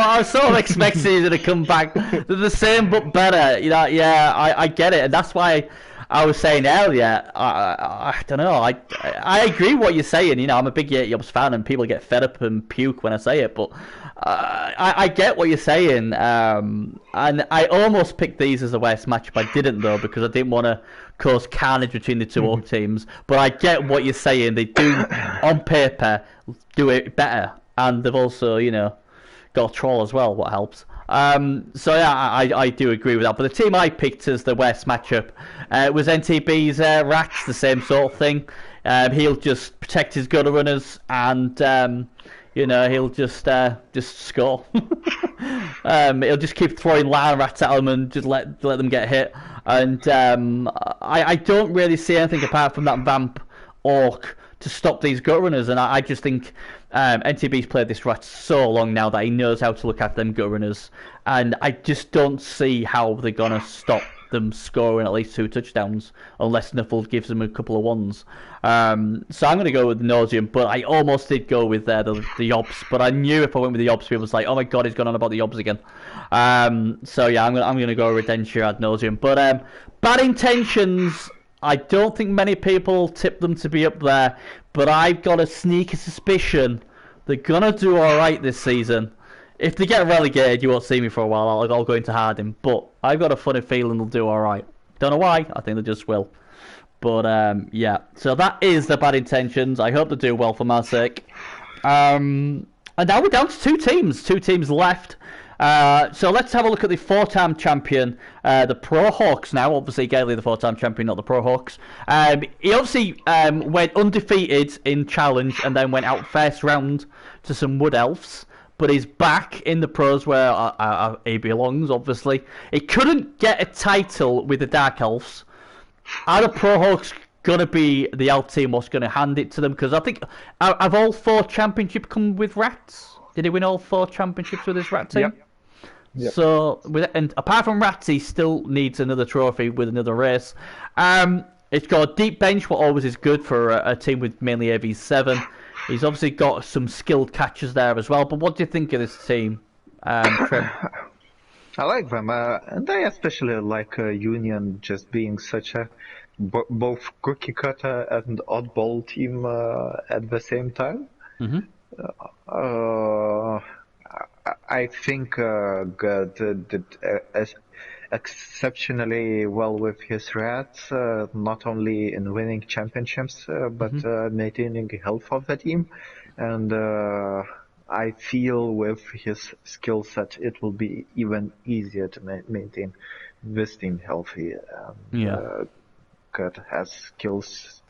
I sort of expecting you to come back. They're the same but better. I get it, and that's why I was saying earlier. I don't know. I agree with what you're saying. I'm a big Yobs fan, and people get fed up and puke when I say it. But I get what you're saying. And I almost picked these as the worst matchup. I didn't though because I didn't want to cause carnage between the 2 Orc teams. But I get what you're saying. They do on paper do it better, and they've also got a troll as well, what helps. So yeah, I do agree with that. But the team I picked as the worst matchup was NTB's Rats, the same sort of thing. He'll just protect his gutter runners, and he'll just score. He'll just keep throwing Lion Rats at them and just let them get hit. And I don't really see anything apart from that Vamp Orc to stop these gut runners, and I just think NTB's played this Rat so long now that he knows how to look after them gut runners, and I just don't see how they're gonna stop them scoring at least 2 touchdowns unless Snuffle gives them a couple of ones. So I'm going to go with Nauseum, but I almost did go with the Yobs, but I knew if I went with the Yobs, people was like, oh my god, he's gone on about the Yobs again. So yeah, I'm going to go Redentia ad nauseum. But Bad Intentions, I don't think many people tip them to be up there, but I've got a sneaky suspicion they're going to do alright this season. If they get relegated, you won't see me for a while. I'll go into Harding, but I've got a funny feeling they'll do alright. Don't know why, I think they just will. But yeah, so that is the Bad Intentions. I hope they do well for my sake. And now we're down to 2 teams left. So let's have a look at the 4-time champion, the Pro Hawks now. Obviously, Gailey, the 4-time champion, not the Pro Hawks. He obviously went undefeated in Challenge and then went out first round to some Wood Elves. But he's back in the pros where he belongs, obviously. He couldn't get a title with the Dark Elves. Are the Pro Hawks going to be the elf team what's going to hand it to them? Because I think, have all 4 championships come with Rats? Did he win all 4 championships with his Rat team? Yep. So, and apart from Rats, he still needs another trophy with another race. It's got a deep bench, what always is good for a team with mainly AV7. He's obviously got some skilled catchers there as well. But what do you think of this team, Trim? I like them, and I especially like Union just being such a both cookie cutter and oddball team at the same time. Mm-hmm. I think God did exceptionally well with his rats, not only in winning championships, but maintaining health of the team. And I feel with his skill set, it will be even easier to maintain this team healthy. God has skills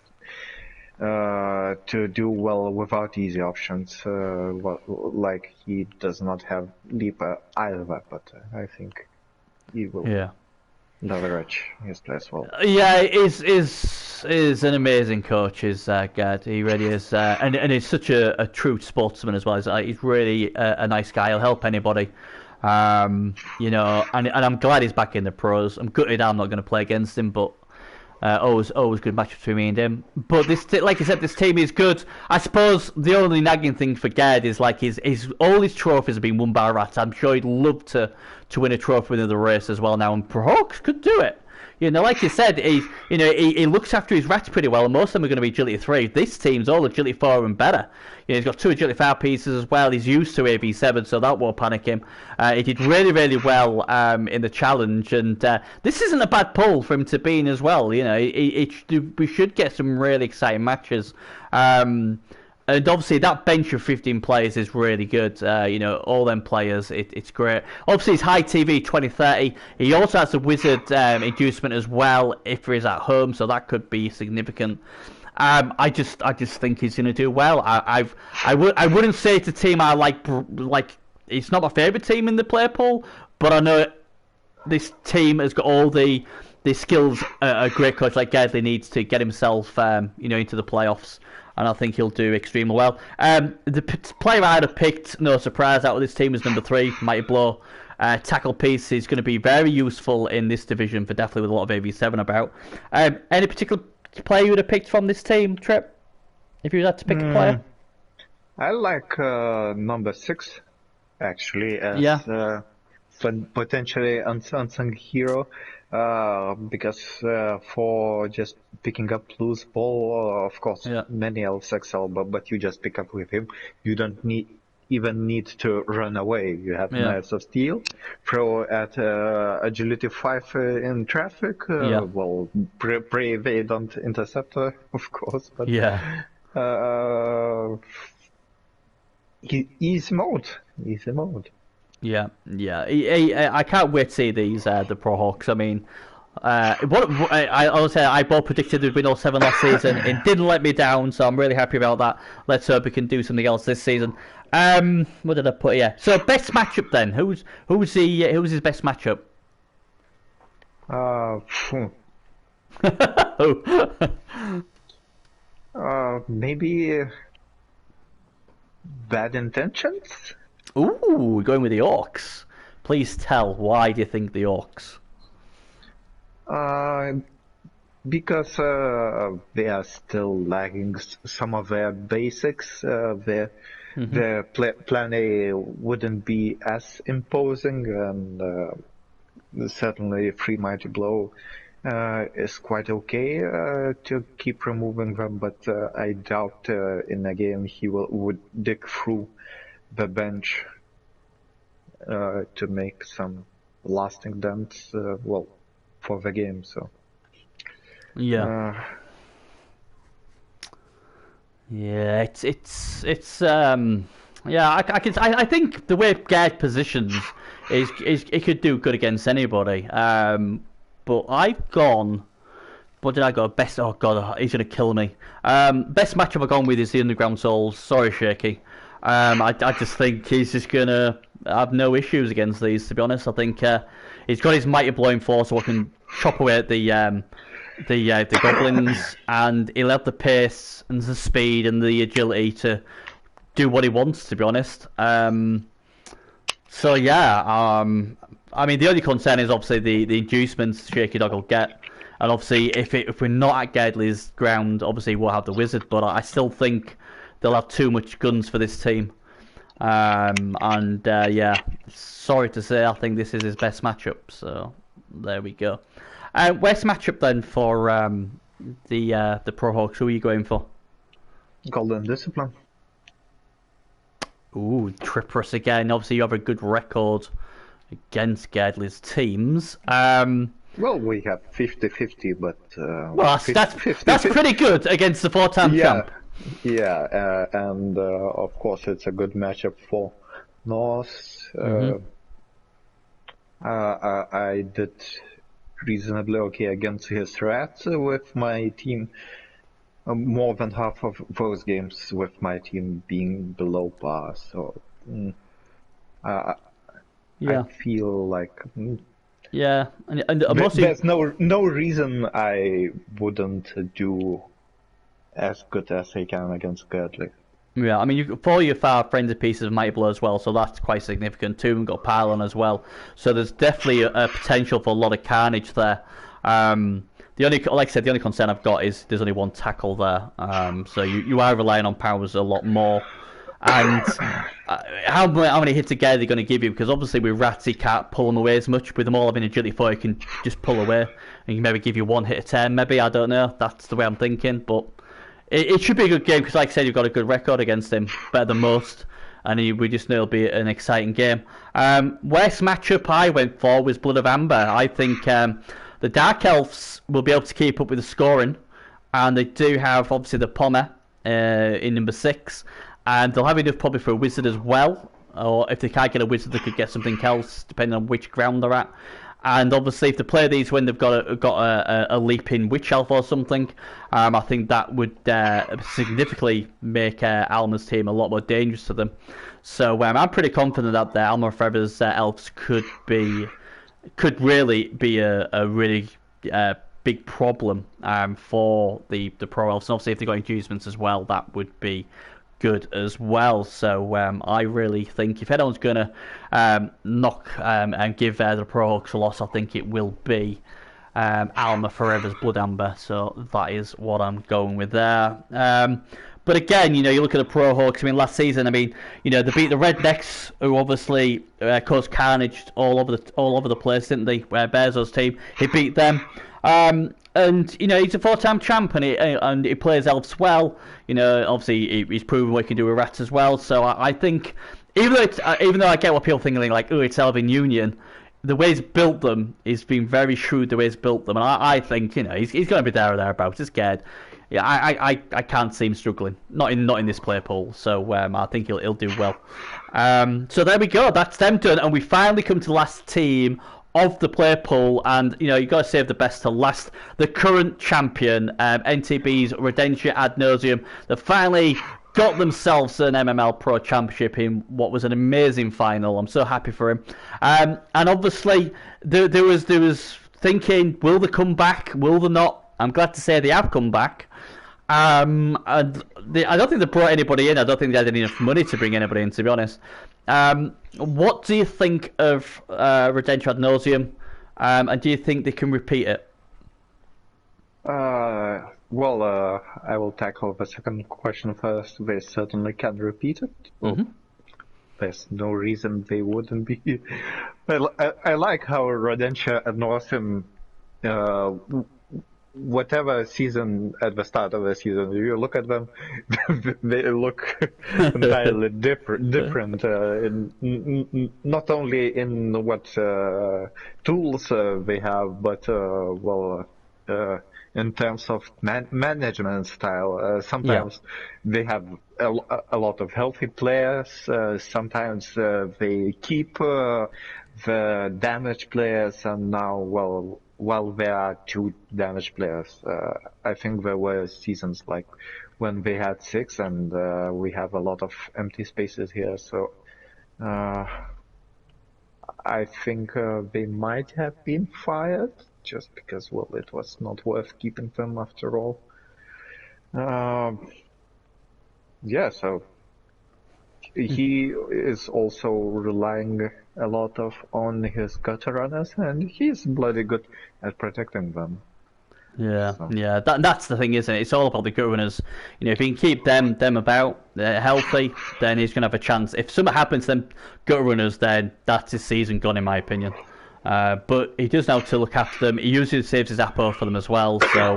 to do well without easy options, like he does not have Leaper either, but I think he will leverage his place well. Yeah, is an amazing coach, is Gerd. He really is, and he's such a true sportsman as well. He's really a nice guy. He'll help anybody. You know, and I'm glad he's back in the pros. I'm gutted I'm not going to play against him, but always good match between me and him. But this, like I said, this team is good. I suppose the only nagging thing for Gerd is like all his trophies have been won by Rats. I'm sure he'd love to win a trophy in the race as well now, and Prohawks could do it. You know, like you said, he looks after his Rats pretty well, and most of them are going to be Agility 3. This team's all Agility 4 and better. You know, he's got 2 Agility 5 pieces as well. He's used to AB7, so that won't panic him. He did really well in the challenge, and this isn't a bad pull for him to be in as well. You know, we should get some really exciting matches. And obviously that bench of 15 players is really good. You know, all them players, it's great. Obviously, it's high TV 2030. He also has a wizard inducement as well if he's at home, so that could be significant. I just think he's going to do well. I wouldn't say it's a team I like. It's not my favourite team in the player pool, but I know this team has got all the skills a great coach like Gerdley needs to get himself into the playoffs. And I think he'll do extremely well. The player I'd have picked, no surprise, out of this team is number 3, Mighty Blow. Tackle piece is going to be very useful in this division, for definitely with a lot of AV7 about. Any particular player you would have picked from this team, Trip? If you had to pick a player? I like number 6, actually, as potentially unsung hero. Because for just picking up loose ball, of course, many elves excel, but you just pick up with him. You don't even need to run away. You have Knives of Steel, throw at Agility 5 in traffic. Well, pray they don't intercept her, of course. But easy mode. Yeah. I can't wait to see these the Pro Hawks. I mean, I both predicted they'd win all 7 last season. It didn't let me down, so I'm really happy about that. Let's hope we can do something else this season. What did I put here? So best matchup then. Who's his best matchup? Maybe Bad Intentions. Ooh, going with the Orcs. Please tell, why do you think the Orcs? Because they are still lagging some of their basics. Their plan A wouldn't be as imposing, and certainly Free Mighty Blow is quite okay to keep removing them, but I doubt in a game he would dig through the bench to make some lasting dents, for the game. So I think the way Gerd positions is it could do good against anybody. But I've gone. What did I go? Best. Oh god, he's gonna kill me. Best matchup I've gone with is the Underground Souls. Sorry, Shaky. I just think he's just gonna have no issues against these. To be honest, I think he's got his Mighty Blowing Force, so I can chop away at the goblins, and he'll have the pace and the speed and the agility to do what he wants. To be honest, I mean, the only concern is obviously the inducements Shaky Dog will get, and obviously if we're not at Gerdley's ground, obviously we'll have the wizard, but I still think they'll have too much guns for this team. Sorry to say, I think this is his best matchup. So there we go. Where's matchup then for the Pro Hawks? Who are you going for? Golden Discipline. Ooh, Tripress again. Obviously, you have a good record against Gadley's teams. Well, we have 50-50, but well, that's pretty good against the 4-time champ. Yeah, and of course it's a good matchup for North. I did reasonably okay against his Rats with my team. More than half of those games with my team being below par, so I feel like yeah, and there's no reason I wouldn't do as good as I can against Girdley. Yeah, I mean, 4 of your 5 frenzy pieces of Mighty Blow as well, so that's quite significant too, and got Pylon as well. So there's definitely a potential for a lot of carnage there. The only, like I said, the only concern I've got is there's only 1 tackle there. So you are relying on powers a lot more. And how many hits a game are they going to give you? Because obviously with Rats, you can't pull them away as much. With them all having agility 4, you can just pull away. And you can maybe give you 1 hit a turn, maybe, I don't know. That's the way I'm thinking. But it should be a good game, because like I said, you've got a good record against him, better than most. And we just know it'll be an exciting game. Worst matchup I went for was Blood of Amber. I think the Dark Elves will be able to keep up with the scoring. And they do have, obviously, the Pommer in number 6. And they'll have enough probably for a Wizard as well. Or if they can't get a Wizard, they could get something else, depending on which ground they're at. And obviously, if they play these when they've got a leaping Witch Elf or something, I think that would significantly make Alma's team a lot more dangerous to them. So I'm pretty confident that the Alma Forever's elves could really be a really big problem for the Pro Elves. And obviously, if they've got inducements as well, that would be good as well. So I really think if anyone's going to knock and give the Pro Hawks a loss, I think it will be Alma Forever's Blood Amber. So that is what I'm going with there. But again, you look at the Pro Hawks. I mean, last season, they beat the Rednecks, who obviously caused carnage all over the place, didn't they? Bearzo's team, he beat them. And he's a 4-time champ, and he plays elves well. Obviously he's proven what he can do with Rats as well. So I think, even though I get what people think, like, oh, it's Elven Union, the way he's built them, he's been very shrewd the way he's built them, and I think he's going to be there or thereabouts. He's scared. Yeah, I can't see him struggling. Not in this player pool. So I think he'll do well. So there we go. That's them done, and we finally come to the last team of the player pool, and you got to save the best to last. The current champion, NTB's Redentia Ad Nauseam, they finally got themselves an MML Pro Championship in what was an amazing final. I'm so happy for him. And obviously there was thinking, will they come back? Will they not? I'm glad to say they have come back. And I don't think they brought anybody in. I don't think they had enough money to bring anybody in, to be honest. What do you think of Redentia Ad Nauseam? And do you think they can repeat it? Well, I will tackle the second question first. They certainly can repeat it. Mm-hmm. There's no reason they wouldn't be. I like how Redentia Ad Nauseam, whatever season at the start of the season, you look at them, they look entirely different. Not only in what tools they have, but in terms of management style. Sometimes they have a lot of healthy players. Sometimes they keep the damaged players, and now, while there are 2 damaged players, I think there were seasons like when they had 6, and we have a lot of empty spaces here. So I think they might have been fired just because, it was not worth keeping them after all. So he is also relying a lot on his gutter runners, and he's bloody good at protecting them. Yeah, so. Yeah, that's the thing, isn't it? It's all about the gutter runners. If he can keep them about healthy, then he's going to have a chance. If something happens to them gutter runners, then that's his season gone, in my opinion. But he does know to look after them. He usually saves his Apo for them as well. So,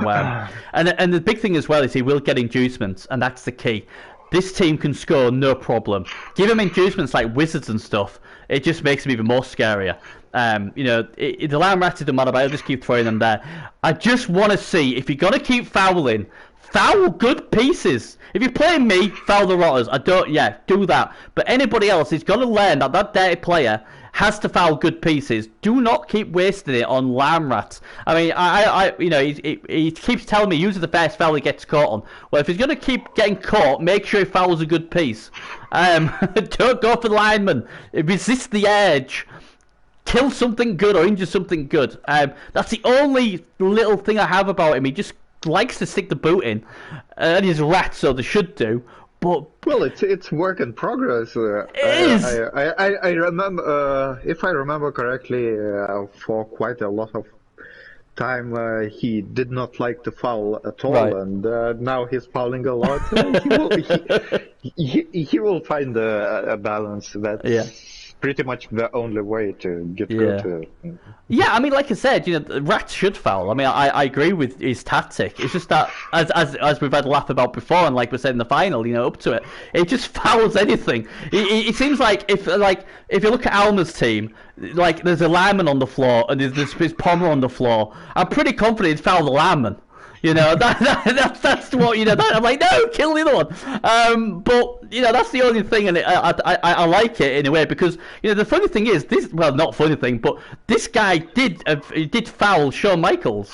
and the big thing as well is he will get inducements, and that's the key. This team can score no problem. Give him inducements like wizards and stuff. It just makes him even more scarier. The Lamb Rats doesn't matter, but I'll just keep throwing them there. I just want to see if you're gonna keep fouling. Foul good pieces. If you're playing me, foul the Rotters. Do that. But anybody else is got to learn that dirty player has to foul good pieces. Do not keep wasting it on Lamb Rats. I mean, he keeps telling me use the first foul he gets caught on. Well, if he's going to keep getting caught, make sure he fouls a good piece. Don't go for the lineman. Resist the edge. Kill something good or injure something good. That's the only little thing I have about him. He just likes to stick the boot in, and he's a rat, so they should do. But well, it's work in progress. It is. I remember, if I remember correctly, for quite a lot of time, he did not like to foul at all, right. And now he's fouling a lot. He will find a balance. That's pretty much the only way to get good. Yeah, I mean, like I said, Rats should foul. I mean, I agree with his tactic. It's just that, as we've had a laugh about before, and like we said in the final, up to it just fouls anything. It seems like if you look at Alma's team, like there's a lineman on the floor and there's Pommer on the floor, I'm pretty confident he'd foul the lineman. That's what I'm like, no, kill the other one. But that's the only thing, and I like it in a way because the funny thing is this. Well, not funny thing, but this guy did foul Shawn Michaels.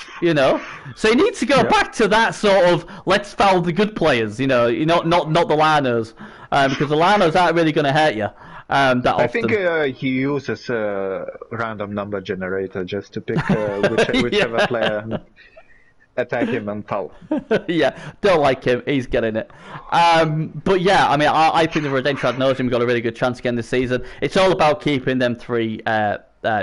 So he needs to go back to that sort of let's foul the good players. Not the liners, because the liners aren't really going to hurt you. I think he uses a random number generator just to pick whichever player. Attack him and foul. Yeah, don't like him. He's getting it. But yeah, I mean, I think the Redemption Ad Nauseam got a really good chance again this season. It's all about keeping them three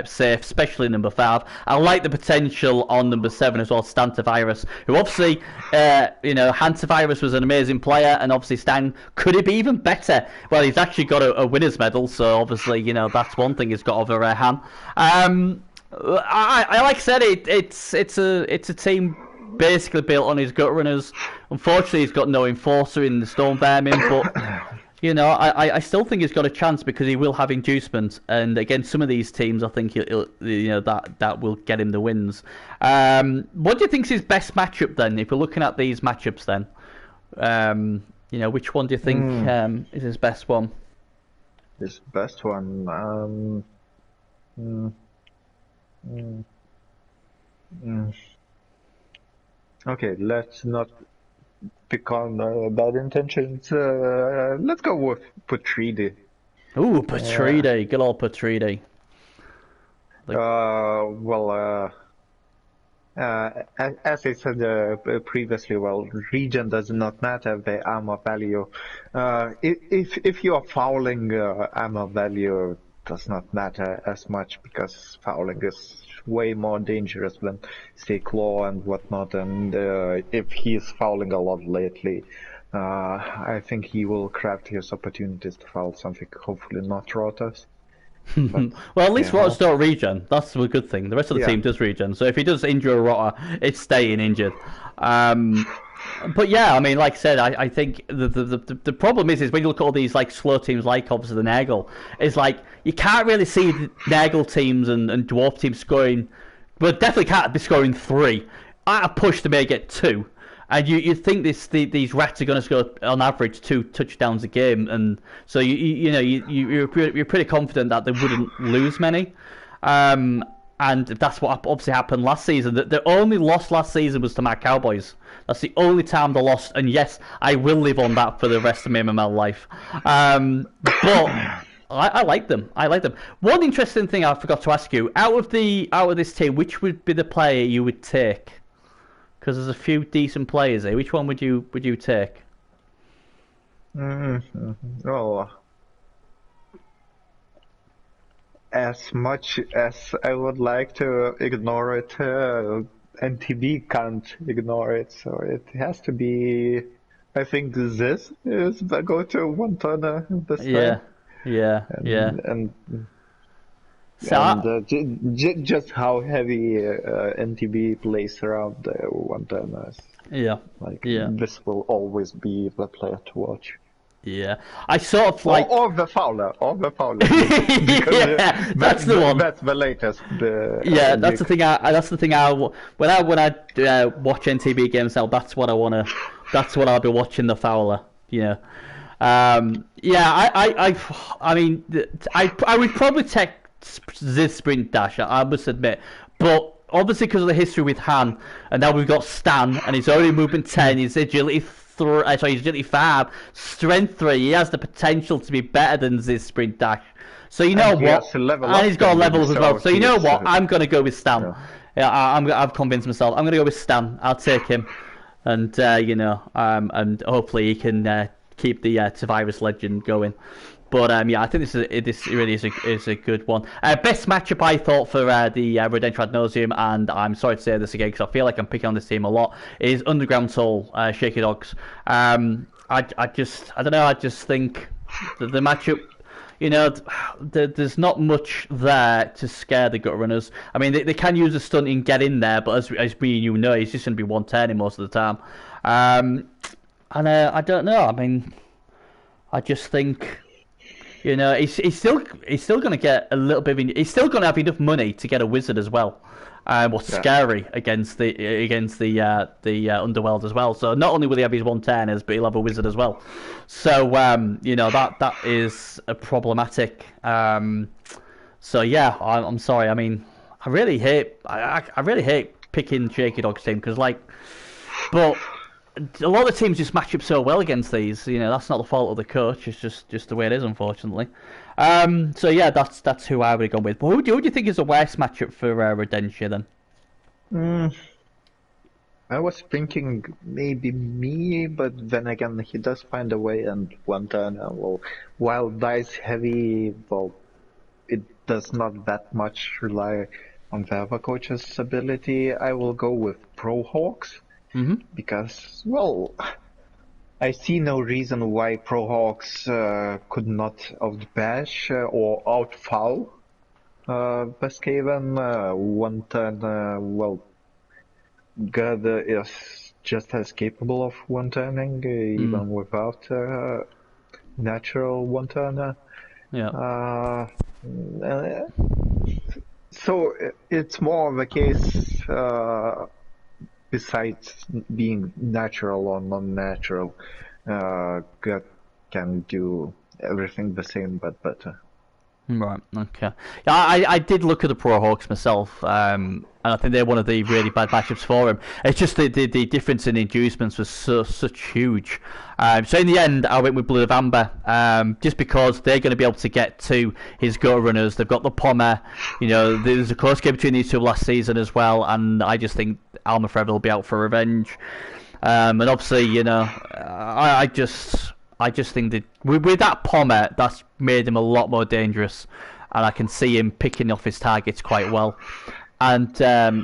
safe, especially number 5. I like the potential on number 7 as well, Stantivirus, who obviously, Hantavirus was an amazing player, and obviously Stan could he be even better? Well, he's actually got a winner's medal, so obviously, that's one thing he's got over Han. I like I said, it's a team basically built on his gut runners. Unfortunately, he's got no enforcer in the Storm Vermin, but I still think he's got a chance because he will have inducement, and against some of these teams, I think that will get him the wins. What do you think is his best matchup then? If we're looking at these matchups, then which one do you think is his best one? His best one. Okay, let's not pick on bad intentions. Let's go with Patridi. Ooh, Patridi. Good old Patridi. As I said previously, region does not matter, the armor value. If you are fouling, armor value does not matter as much because fouling is way more dangerous than say claw and whatnot, and if he's fouling a lot lately, I think he will craft his opportunities to foul something, hopefully not Rotters. Well, at least Rotters don't regen. That's a good thing. The rest of the team does regen, so if he does injure a Rotter, it's staying injured. But yeah, I mean, like I said, I think the problem is when you look at all these like slow teams, like obviously the Nurgle, is like you can't really see the Nurgle teams and Dwarf teams scoring. Well, definitely can't be scoring 3. At a push, they may get 2, and you think these rats are going to score on average 2 touchdowns a game, and so you're pretty confident that they wouldn't lose many. And that's what obviously happened last season. The only loss last season was to my Cowboys. That's the only time they lost. And yes, I will live on that for the rest of my MML life. But I like them. I like them. One interesting thing I forgot to ask you: out of this team, which would be the player you would take? Because there's a few decent players here. Which one would you take? Oh. As much as I would like to ignore it, NTB can't ignore it, so it has to be. I think this is the go-to one-turner this time. Yeah. So And just how heavy NTB plays around 110 is. yeah, Like, yeah, this will always be the player to watch. yeah. I sort of like. Or the Fowler. Yeah, that's the one. That's the latest. Yeah, that's the thing. That's the thing. When I watch NTB games now, that's what I wanna. That's what I'll be watching, the Fowler. You know. Yeah. I mean, I would probably take this sprint dash. I must admit, but obviously because of the history with Han, and now we've got Stan, and he's already movement 10. He's agility. He's agility 5, strength 3. He has the potential to be better than this sprint dash. So you know what? And he's got levels as well. So you know what? I'm going to go with Stan. Yeah, I've convinced myself. I'm going to go with Stan. I'll take him, and and hopefully he can keep the Survivors legend going. But yeah, I think this really is a good one. Best matchup I thought for the Redemption Ad Nauseam, and I'm sorry to say this again because I feel like I'm picking on this team a lot, is Underground Soul, Shaky Dogs. I don't know. I just think the matchup, there's not much there to scare the Gut Runners. I mean, they can use a stunt and get in there, but as we he's just going to be 110 most of the time. I don't know. I mean, I just think. He's still going to get a little bit. He's still going to have enough money to get a wizard as well. What's scary against the Underworld as well. So not only will he have his 110ers, but he'll have a wizard as well. So that is a problematic. So yeah, I'm sorry. I mean, I really hate picking Shaky Dog's team because but. A lot of the teams just match up so well against these. That's not the fault of the coach. It's just the way it is, unfortunately. So yeah, that's who I would have gone with. But who do you think is the worst matchup for Redentia then? I was thinking maybe me, but then again, he does find a way. And one turn, while dice heavy, it does not that much rely on the other coach's ability. I will go with Pro Hawks. Mm-hmm. Because, I see no reason why Pro Hawks could not outbash or outfoul Beskaven. One turn, God is just as capable of one-turning, even without natural one-turner. Yeah. So it's more of a case... besides being natural or non-natural, God can do everything the same but better. Right, okay. Yeah, I did look at the Pro Hawks myself, and I think they're one of the really bad matchups for him. It's just the difference in inducements was such huge. So in the end, I went with Blood of Amber, just because they're going to be able to get to his Go Runners. They've got the Pommer. There's a close game between these two last season as well, and I just think Alma Forever will be out for revenge. And obviously, I just think that with that Pommer, that's made him a lot more dangerous, and I can see him picking off his targets quite well. And although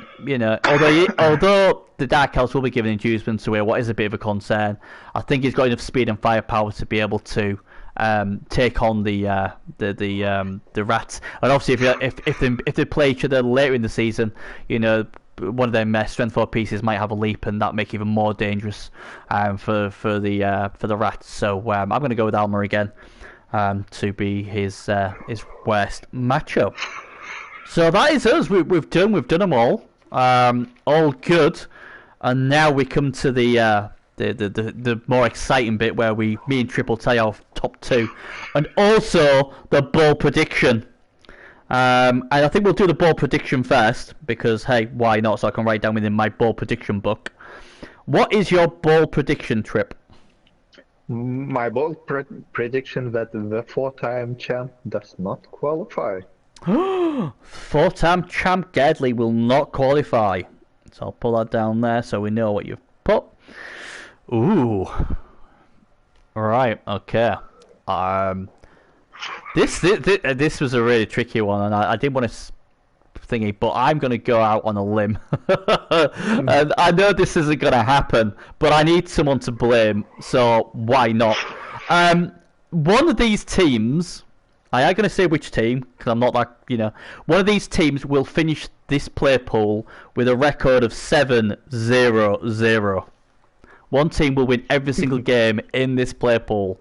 the Dark Elves will be giving inducements away, what is a bit of a concern, I think he's got enough speed and firepower to be able to take on the rats. And obviously, if they play each other later in the season, one of them strength 4 pieces might have a leap, and that make it even more dangerous for the rats. So I'm going to go with Alma again to be his worst matchup. So that is us. We've done them all good, and now we come to the more exciting bit where me and Triple tell you our top 2, and also the ball prediction. And I think we'll do the ball prediction first because hey, why not? So I can write down within my ball prediction book. What is your ball prediction, Trip? My ball prediction that the 4-time champ does not qualify. 4-time champ Gedley will not qualify. So I'll pull that down there so we know what you've put. Ooh. Right. Okay. This was a really tricky one, and I didn't want to thingy, but I'm going to go out on a limb. And I know this isn't going to happen, but I need someone to blame, so why not? One of these teams I am going to say which team, because I'm not that, one of these teams will finish this play pool with a record of 7-0-0. One team will win every single game in this play pool.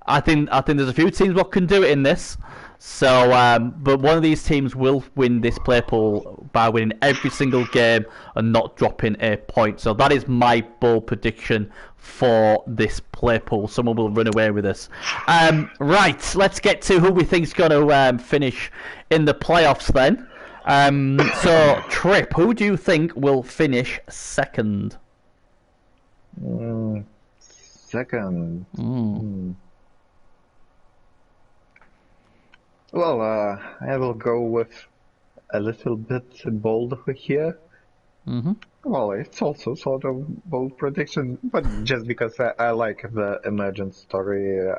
I think there's a few teams that can do it in this. So, but one of these teams will win this play pool by winning every single game and not dropping a point. So that is my bold prediction for this play pool. Someone will run away with this. Right, let's get to who we think is going to finish in the playoffs then. So, Trip, who do you think will finish second? Second. Well, I will go with a little bit bolder here. Well, it's also sort of bold prediction, but just because I like the emergent story,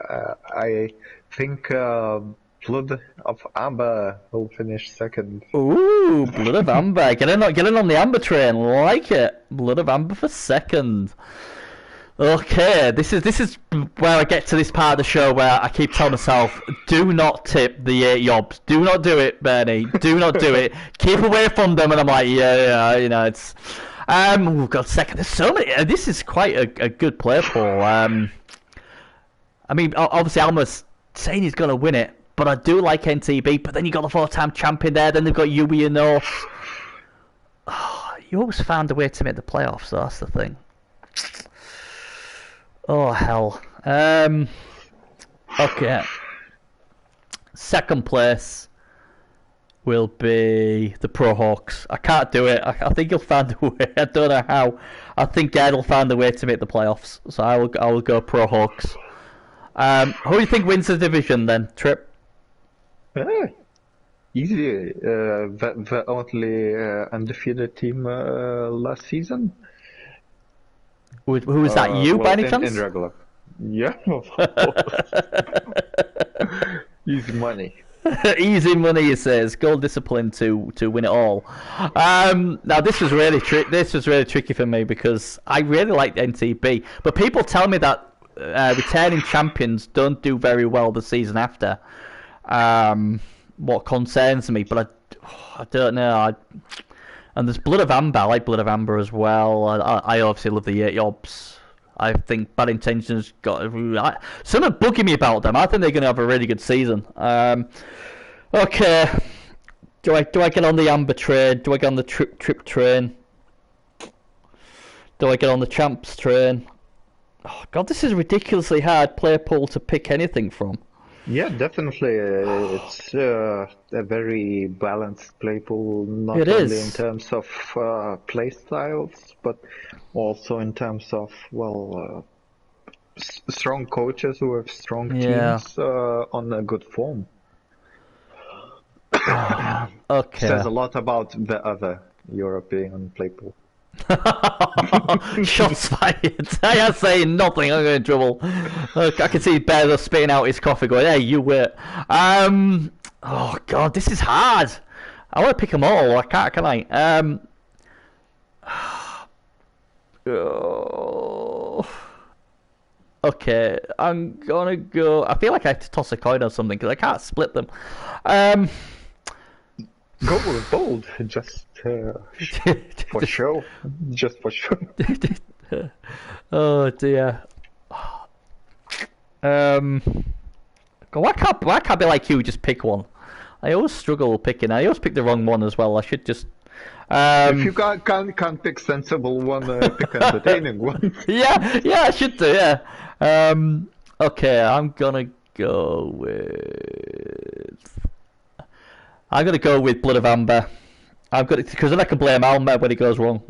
I think Blood of Amber will finish second. Ooh, Blood of Amber. Get in on the Amber train. Like it. Blood of Amber for second. Okay, this is where I get to this part of the show where I keep telling myself, do not tip the 8 yobs. Do not do it, Bernie. Do not do it. Keep away from them. And I'm like, yeah, it's... we've got second. There's so many. This is quite a good play pool. I mean, obviously, Alma's saying he's going to win it, but I do like NTB. But then you got the 4-time champion there. Then they've got Yui and North. Oh, you always found a way to make the playoffs, so that's the thing. Oh, hell. Okay. Second place will be the Pro Hawks. I can't do it. I think he'll find a way. I don't know how. I think Ed will find a way to make the playoffs. So I will go Pro Hawks. Who do you think wins the division then, Trip? Easy. The only undefeated team last season. Who is that? You, by any chance? In regular. Yeah. Easy money. Easy money, he says. Goal discipline to win it all. Now this was really tricky for me because I really like NTB, but people tell me that returning champions don't do very well the season after. What concerns me, but I don't know. And there's Blood of Amber. I like Blood of Amber as well. I obviously love the 8 yobs. I think Bad Intentions got... Someone bugging me about them. I think they're going to have a really good season. Okay. Do I get on the Amber train? Do I get on the trip train? Do I get on the Champs train? Oh, God, this is a ridiculously hard play pool to pick anything from. Yeah, definitely. It's a very balanced play pool, not It only is. in terms of play styles, but also in terms of, strong coaches who have strong teams on a good form. Okay. Says a lot about the other European play pool. Shots fired. I am saying nothing. I'm going in trouble. Look, I can see Bear spitting out his coffee going, hey, you wait. Oh, God, this is hard. I want to pick them all. I can't, can I? Okay, I'm going to go... I feel like I have to toss a coin or something because I can't split them. Go with bold, just for show. Just for show. Oh dear. Why can't be like you? Just pick one. I always struggle picking. I always pick the wrong one as well. I should just. If you can't pick sensible one, pick entertaining one. Yeah, I should do. Yeah. Okay, I'm gonna go with Blood of Amber. Because then I can blame Alma when he goes wrong.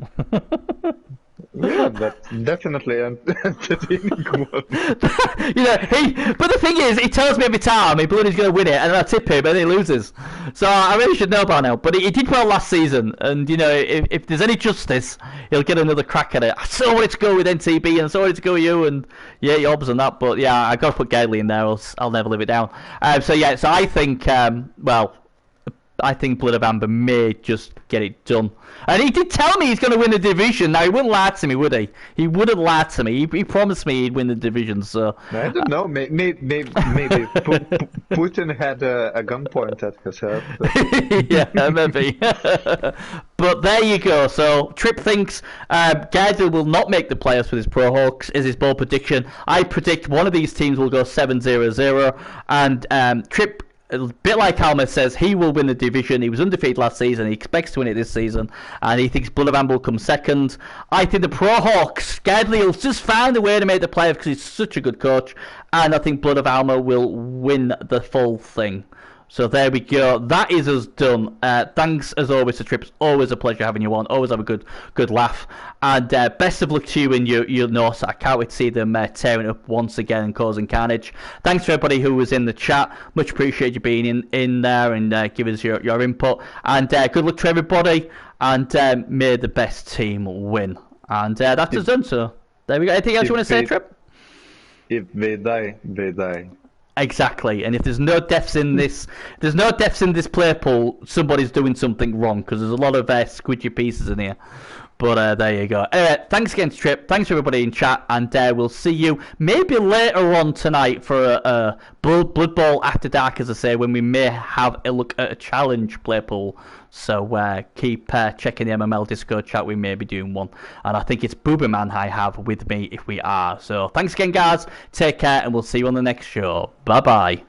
Yeah, that's definitely an entertaining one. But the thing is, he tells me every time Bloody's going to win it, and then I tip him, and he loses. So I really should know by now. But he did well last season, and if there's any justice, he'll get another crack at it. I so wanted to go with NTB, and I so wanted to go with you, and yeah, Yobs and that. But yeah, I got to put Gailey in there, else I'll never live it down. So I think I think Blood of Amber may just get it done. And he did tell me he's going to win the division. Now, he wouldn't lie to me, would he? He wouldn't lie to me. He promised me he'd win the division, so... I don't know. Maybe Putin had a gun point at his head. Yeah, maybe. But there you go. So, Trip thinks Gardner will not make the playoffs with his Pro Hawks, is his bold prediction. I predict one of these teams will go 7-0-0, and Trip... A bit like Alma says, he will win the division. He was undefeated last season. He expects to win it this season. And he thinks Blood of Amber will come second. I think the Pro Hawks, Gadley will just find a way to make the playoffs because he's such a good coach. And I think Blood of Alma will win the full thing. So there we go. That is us done. Thanks as always to Trips. Always a pleasure having you on. Always have a good laugh. And best of luck to you in your Norse. I can't wait to see them tearing up once again and causing carnage. Thanks to everybody who was in the chat. Much appreciate you being in there and giving us your input. And good luck to everybody. And may the best team win. And that's us done. So there we go. Anything else you want to say, Trip? If they die, they die. Exactly, and if there's no deaths in this, player pool, somebody's doing something wrong because there's a lot of squidgy pieces in here. But there you go. Thanks again to Trip. Thanks to everybody in chat, and we'll see you maybe later on tonight for a Blood Bowl After Dark, as I say, when we may have a look at a challenge player pool. So keep checking the MML Discord chat. We may be doing one, and I think it's Booberman I have with me if we are. So thanks again, guys. Take care, and we'll see you on the next show. Bye bye.